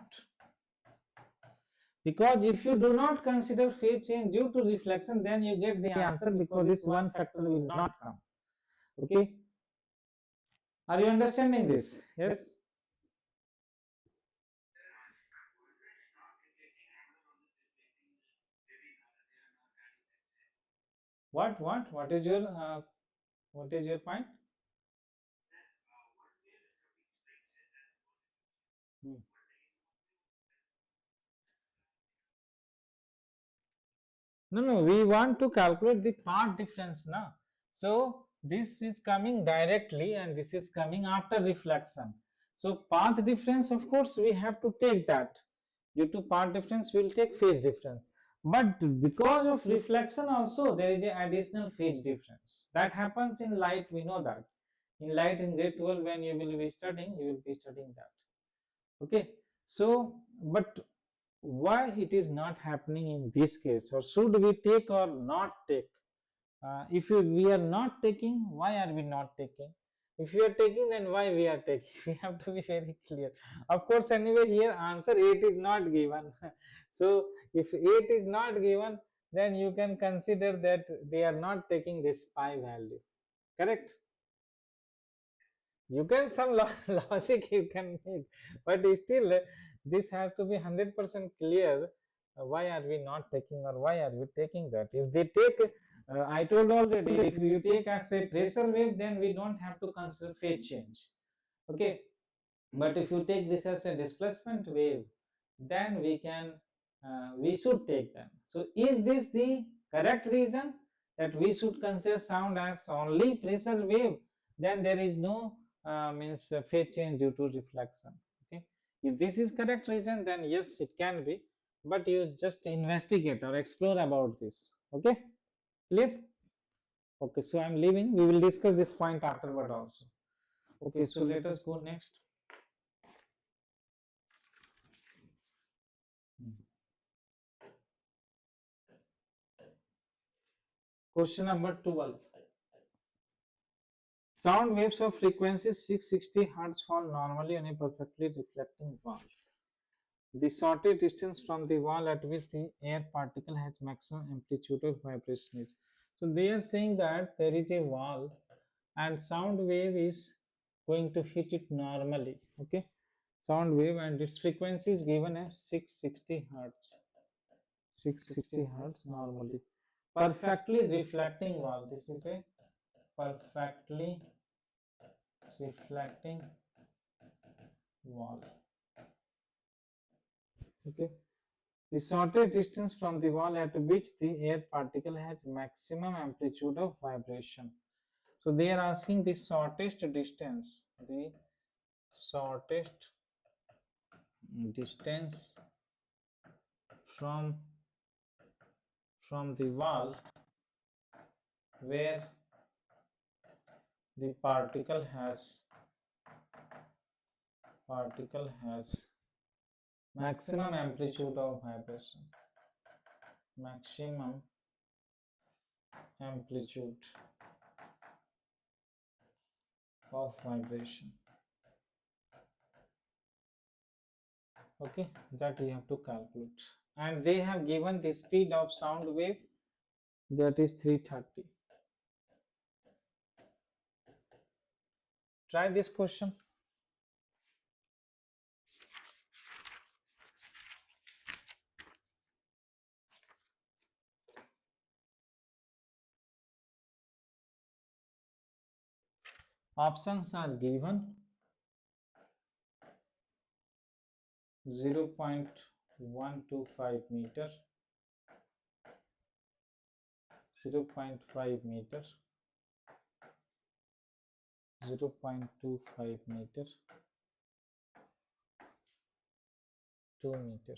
Because if you do not consider phase change due to reflection, then you get the answer because this one factor will not come. Okay, are you understanding this? Yes. What is your point? Hmm. No, we want to calculate the path difference now. So this is coming directly and this is coming after reflection. So path difference, of course, we have to take that. Due to path difference, we will take phase difference. But because of reflection also, there is an additional phase difference. That happens in light, we know that. In light in grade 12, when you will be studying, you will be studying that. Okay, so but why it is not happening in this case, or should we take or not take? If we are not taking, why are we not taking? If we are taking, then why we are taking? We have to be very clear. Of course, anyway, here answer 8 is not given. So if 8 is not given, then you can consider that they are not taking this pi value, correct? You can some logic you can make, but still this has to be 100% clear. Why are we not taking, or why are we taking that? If they take, I told already, if you take as a pressure wave, then we don't have to consider phase change. Okay, but if you take this as a displacement wave, then we should take them. So is this the correct reason that we should consider sound as only pressure wave? Then there is no means phase change due to reflection. Okay, if this is correct reason, then yes, it can be, but you just investigate or explore about this. Okay, clear? Okay, so I'm leaving. We will discuss this point afterward also. Okay, so let us go next. Question number 12. Sound waves of frequency 660 Hz fall normally on a perfectly reflecting wall. The shortest distance from the wall at which the air particle has maximum amplitude of vibration is. So they are saying that there is a wall and sound wave is going to hit it normally. Okay, sound wave and its frequency is given as 660 Hz. 660 Hz normally. Perfectly reflecting wall. This is a perfectly reflecting wall. Okay, the shortest distance from the wall at which the air particle has maximum amplitude of vibration. So they are asking the shortest distance, from the wall where the particle has maximum amplitude of vibration. Maximum amplitude of vibration. Okay, that we have to calculate, and they have given the speed of sound wave, that is 330. Try this question. Options are given: 0.125 meter, 0.5 meter, 0.25 meter, 2 meter.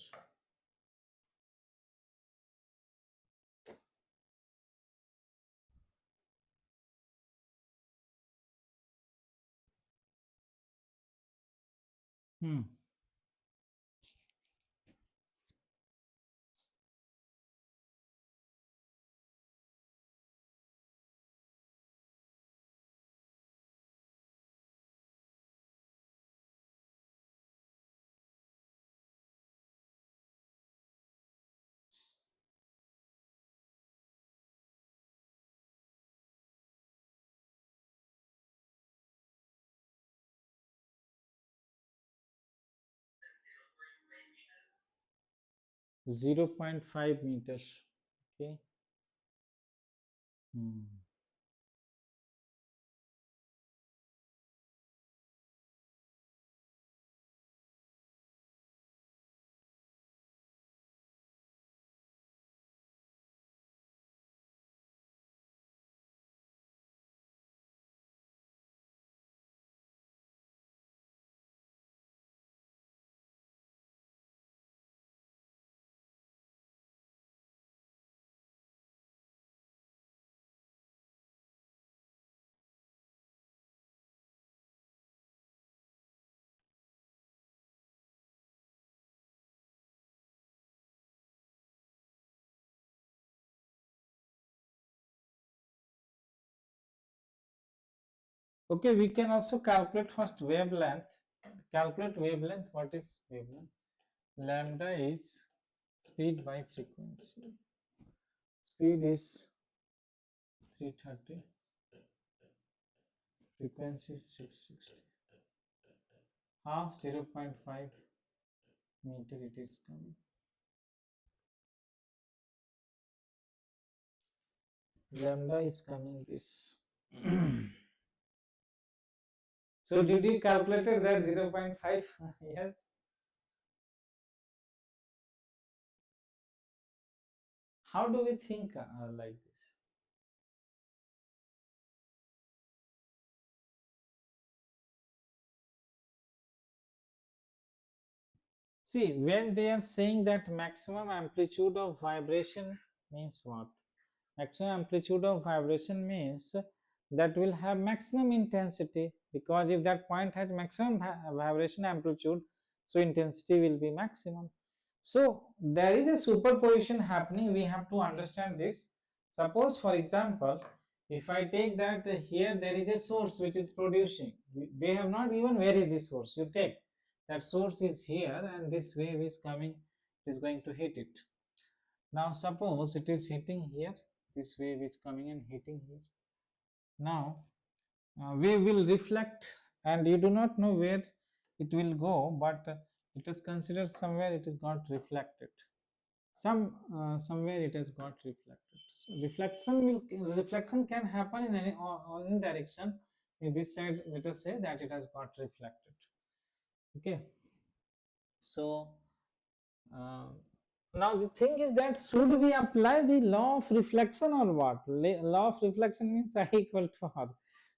Hmm. 0.5 meters. Okay. Hmm. 'Okay, we can also calculate first wavelength. Calculate wavelength. What is wavelength? Lambda is speed by frequency. Speed is 330. Frequency is 660. Half 0.5 meter it is coming. Lambda is coming this. So did you calculated that 0.5? Yes. How do we think like this? See, when they are saying that maximum amplitude of vibration means what? Maximum amplitude of vibration means that will have maximum intensity, because if that point has maximum vibration amplitude, so intensity will be maximum. So there is a superposition happening. We have to understand this. Suppose, for example, if I take that here there is a source which is producing. They have not even varied this source. You take that source is here and this wave is coming, it is going to hit it. Now suppose it is hitting here, this wave is coming and hitting here. Now wave will reflect and you do not know where it will go, but it is considered somewhere it is got reflected. Somewhere it has got reflected. So reflection can happen in any direction. In this side, let us say that it has got reflected. Okay. So uh, now the thing is that should we apply the law of reflection or what? Law of reflection means I equal to R.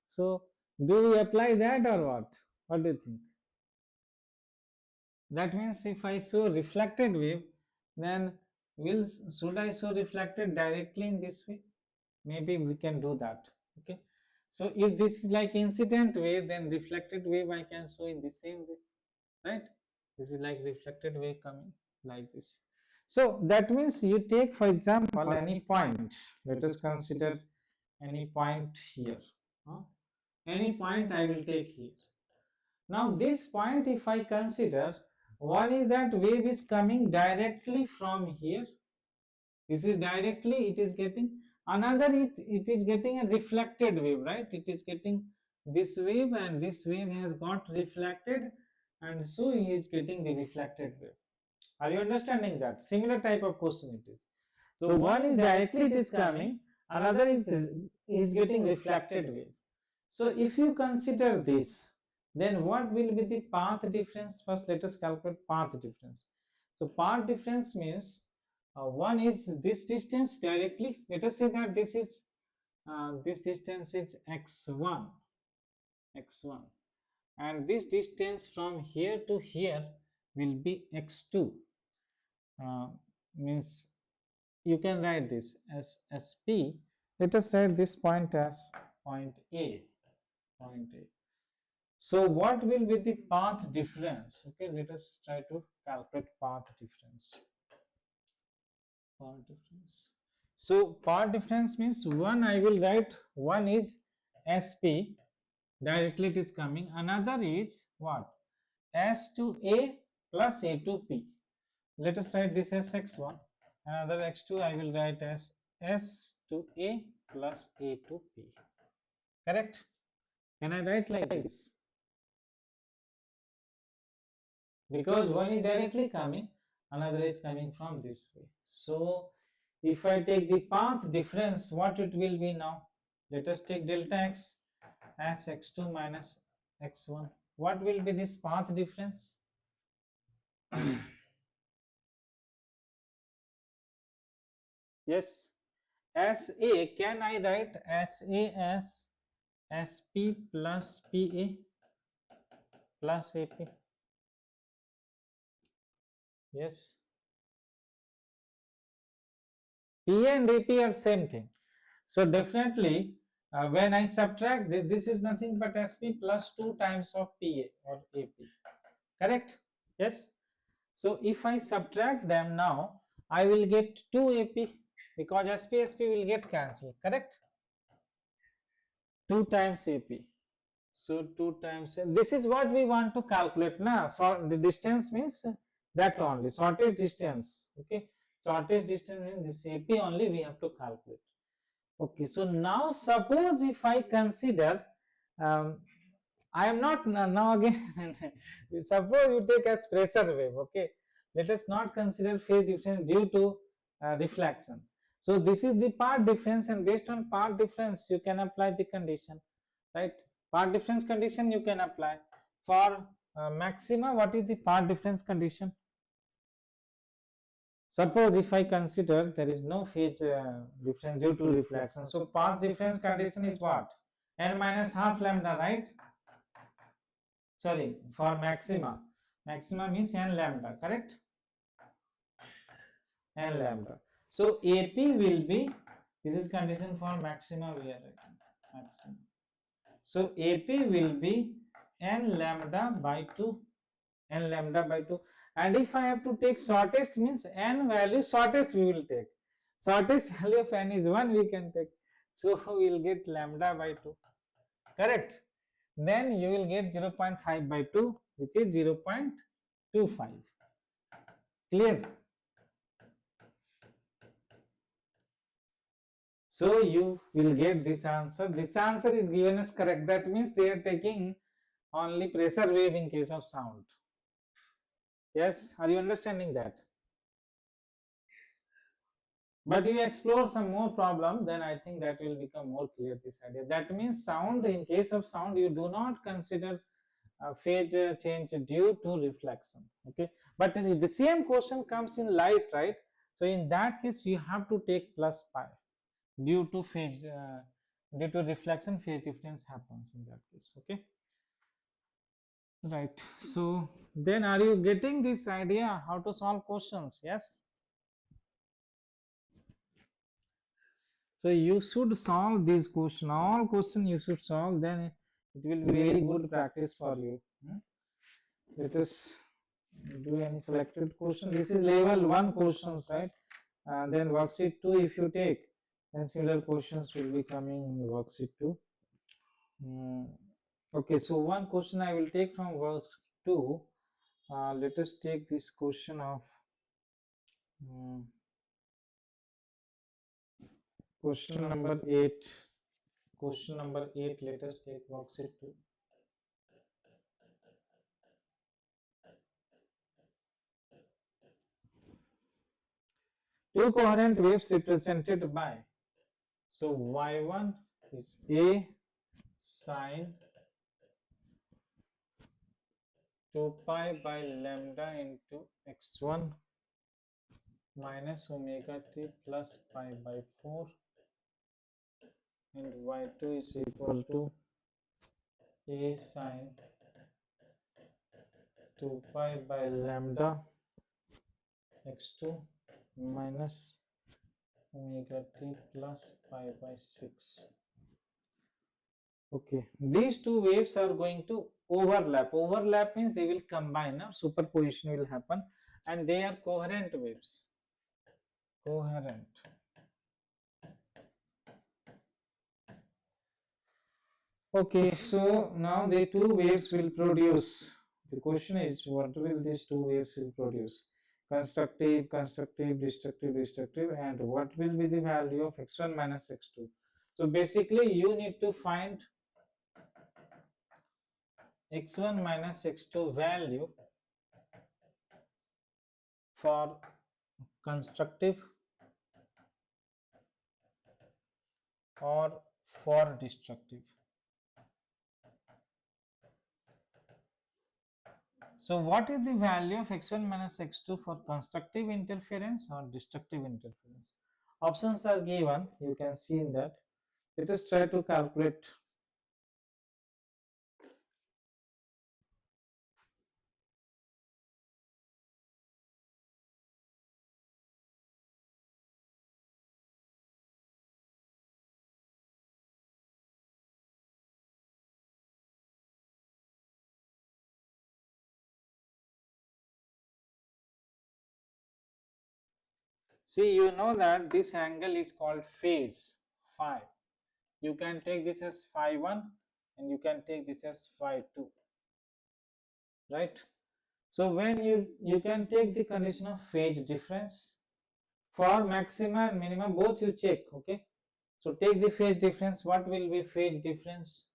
So do we apply that or what? What do you think? That means if I show reflected wave, then will should I show reflected directly in this way? Maybe we can do that. Okay. So if this is like incident wave, then reflected wave I can show in the same way, right? This is like reflected wave coming like this. So that means you take, for example, any point. Let us consider any point here. Huh? Any point I will take here. Now this point, if I consider, one is that wave is coming directly from here. This is directly it is getting. Another it is getting a reflected wave, right? It is getting this wave and this wave has got reflected, and so he is getting the reflected wave. Are you understanding that? Similar type of question it is. So one is directly it is coming, another is getting reflected wave. So if you consider this, then what will be the path difference? First, let us calculate path difference. So path difference means one is this distance directly. Let us say that this distance is x1, and this distance from here to here will be x2. Uh, Means you can write this as sp. Let us write this point as point A. Point A. So what will be the path difference? Okay, let us try to calculate path difference. Path difference. So path difference means one I will write, one is SP, directly it is coming. Another is what? S to A plus A to P. Let us write this as x1. Another x2 I will write as S to A plus A to P. Correct? Can I write like this? Because one is directly coming, another is coming from this way. So if I take the path difference, what it will be now? Let us take delta x as x2 minus x1. What will be this path difference? Yes, as A, can I write as A as SP plus PA plus AP? Yes. PA and AP are same thing. So definitely when I subtract this, this is nothing but SP plus 2 times of PA or AP. Correct? Yes. So if I subtract them now, I will get 2 AP because SP will get cancelled. Correct? 2 times AP. So 2 times, this is what we want to calculate now. So the distance means that only, shortest distance. Okay. Shortest distance means this AP only we have to calculate. Okay, so now suppose if I consider, I am not now again, suppose you take as pressure wave, okay, let us not consider phase difference due to reflection. So this is the path difference, and based on path difference you can apply the condition, right? Path difference condition you can apply. For maxima, what is the path difference condition? Suppose if I consider there is no phase difference due to reflection, so path difference condition is what? N minus half lambda, right? Sorry, for maxima. Maxima means n lambda, correct? N lambda. So AP will be, this is condition for maxima we are writing, maxima. So AP will be n lambda by 2, n lambda by 2. And if I have to take shortest, means n value shortest we will take. Shortest value of n is 1, we can take. So we will get lambda by 2. Correct? Then you will get 0.5 by 2, which is 0.25. Clear? So you will get this answer. This answer is given as correct. That means they are taking only pressure wave in case of sound. Yes, are you understanding that? But you explore some more problem, then I think that will become more clear, this idea. That means sound, in case of sound, you do not consider phase change due to reflection. Okay, but the same question comes in light, right? So in that case, you have to take plus pi due to phase, due to reflection, phase difference happens in that case. Okay, right. So then, are you getting this idea how to solve questions? Yes. So you should solve these questions, all questions you should solve, then it will be very good practice for you. Let us do any selected question. This is level 1 questions, right? And then worksheet 2 if you take, then similar questions will be coming in worksheet 2. Okay, so one question I will take from worksheet 2. Let us take this question of question number 8. Question number 8, let us take worksheet 2. Two coherent waves represented by, so y1 is A, sine 2 pi by lambda into x1 minus omega t plus pi by 4 and y2 is equal to a sine 2 pi by lambda x2 minus omega t plus pi by 6. Okay, these two waves are going to overlap. Overlap means they will combine, superposition will happen, and they are coherent waves. Coherent. Okay, so now the two waves will produce. The question is, what will these two waves will produce? Constructive, constructive, destructive, destructive, and what will be the value of x1 minus x2? So basically, you need to find x1 minus x2 value for constructive or for destructive. So what is the value of x1 minus x2 for constructive interference or destructive interference? Options are given, you can see in that. Let us try to calculate. See, you know that this angle is called phase, phi. You can take this as phi 1 and you can take this as phi 2, right? So when you can take the condition of phase difference for maxima and minimum, both you check, okay? So take the phase difference. What will be phase difference?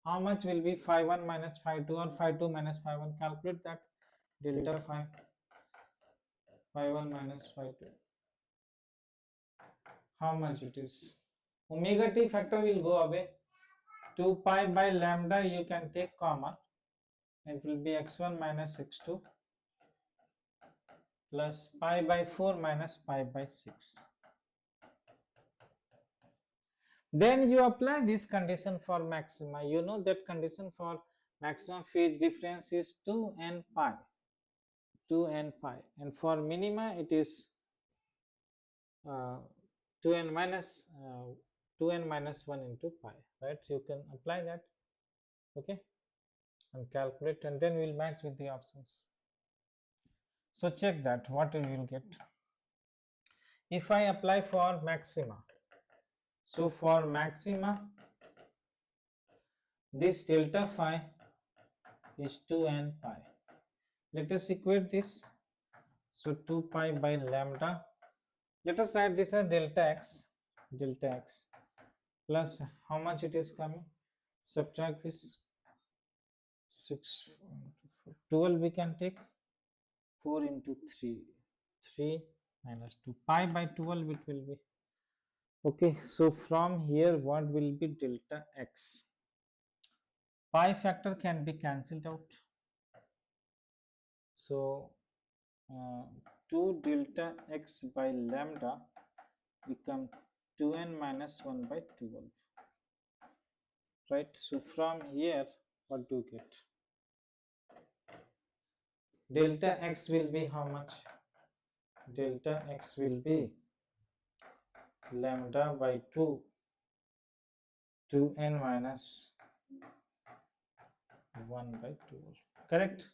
How much will be phi 1 minus phi 2 or phi 2 minus phi 1? Calculate that. Delta phi 1 minus phi 2. How much it is? Omega t factor will go away. 2 pi by lambda you can take common. It will be x1 minus x2 plus pi by 4 minus pi by 6. Then you apply this condition for maxima. You know that condition for maximum phase difference is 2n pi. 2n pi. And for minima it is 2n minus 2n minus 1 into pi, right? You can apply that, okay, and calculate, and then we'll match with the options. So check that what we will get. If I apply for maxima, so for maxima this delta phi is 2n pi. Let us equate this. So 2 pi by lambda. Let us write this as delta x plus how much it is coming. Subtract this 6 12 we can take 4 into 3 minus 2 pi by 12 it will be. Okay, so from here what will be delta x? Pi factor can be cancelled out. So 2 delta x by lambda become 2n minus 1 by 12, right? So from here what do you get? Delta x will be how much? Delta x will be lambda by 2n minus 1 by 12, correct?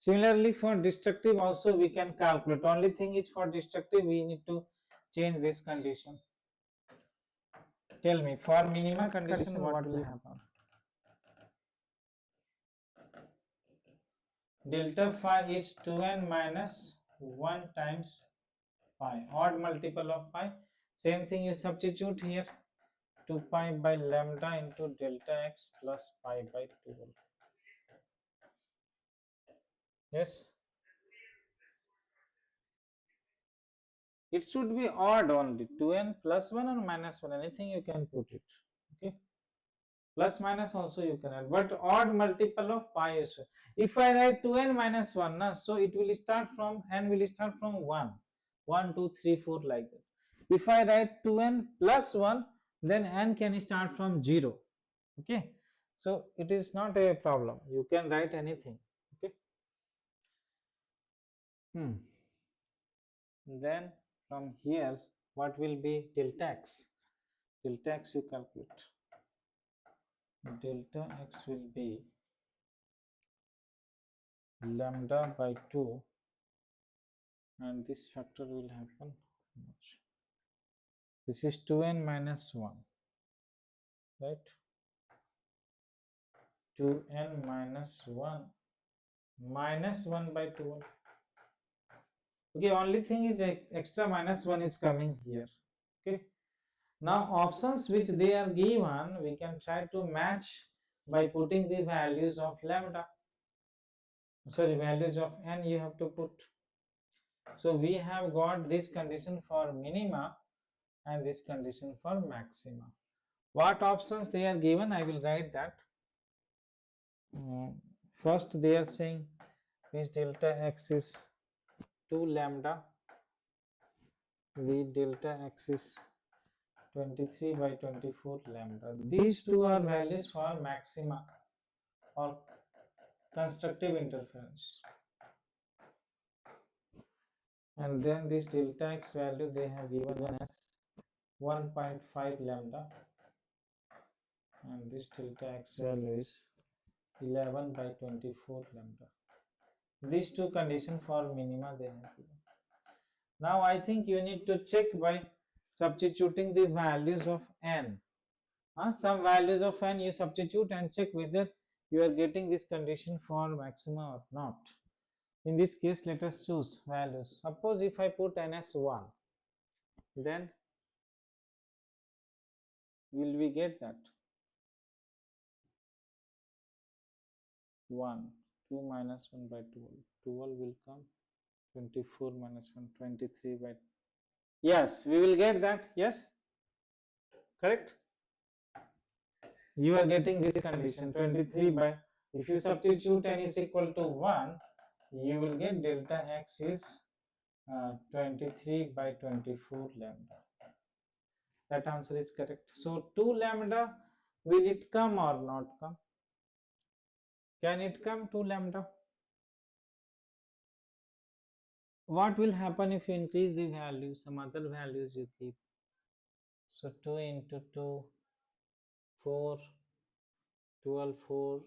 Similarly for destructive also we can calculate. Only thing is for destructive we need to change this condition. Tell me, for minima condition what will happen? Delta phi is 2n minus 1 times pi, odd multiple of pi. Same thing you substitute here, 2 pi by lambda into delta x plus pi by 12. Yes. It should be odd only. 2n plus 1 or minus 1, anything you can put it. Okay. Plus minus also you can add, but odd multiple of pi is. If I write 2n minus 1, so it will start from, n will start from 1. 1, 2, 3, 4 like that. If I write 2n plus 1, then n can start from 0. Okay. So it is not a problem. You can write anything. Okay. Then from here, what will be delta x? Delta x you calculate. Delta x will be lambda by 2, and this factor will happen. This is 2n minus 1, right? 2n minus 1 minus 1 by 2. Okay, only thing is extra minus 1 is coming here. Okay. Now options which they are given, we can try to match by putting the values of lambda. Sorry, values of n you have to put. So we have got this condition for minima and this condition for maxima. What options they are given, I will write that. First they are saying this delta x is 2 lambda, the delta x is 23 by 24 lambda. These two are values for maxima or constructive interference. And then this delta x value they have given as 1.5 lambda, and this delta x value is 11 by 24 lambda. These two conditions for minima they have given. Now I think you need to check by substituting the values of n. Some values of n you substitute and check whether you are getting this condition for maxima or not. In this case, let us choose values. Suppose if I put n as 1, then will we get that? 1, 2 minus 1 by 12. 12 will come. 24 minus 1, 23 by. Yes, we will get that. Yes, correct. You are getting this condition 23 by. If you substitute n is equal to 1, you will get delta x is 23 by 24 lambda. That answer is correct. So 2 lambda, will it come or not come? Can it come 2 lambda? What will happen if you increase the value, some other values you keep? So 2 into 2, 4, 12, 4,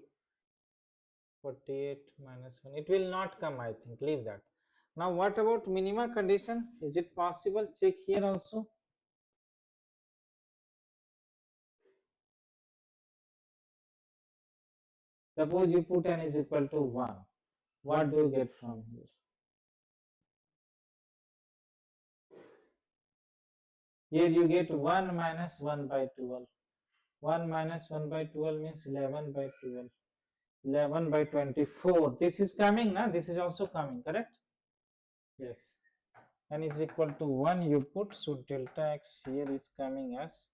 48 minus 1. It will not come, I think. Leave that. Now what about minima condition? Is it possible? Check here also. Suppose you put n is equal to 1. What do you get from here? Here you get 1 minus 1 by 12. 1 minus 1 by 12 means 11 by 12. 11 by 24. This is coming, na? This is also coming, correct? Yes. N is equal to 1 you put, so delta x here is coming as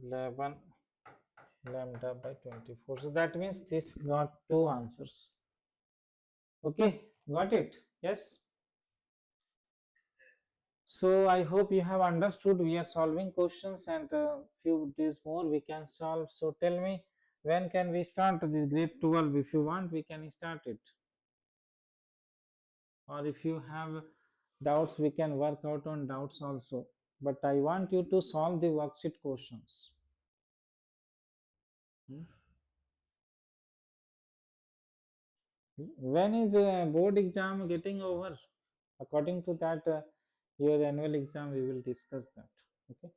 11 lambda by 24. So that means this got two answers. Okay, got it? Yes. So I hope you have understood. We are solving questions, and few days more we can solve. So tell me, when can we start this grade 12? If you want, we can start it. Or if you have doubts, we can work out on doubts also. But I want you to solve the worksheet questions. When is board exam getting over? According to that, your annual exam, we will discuss that. Okay.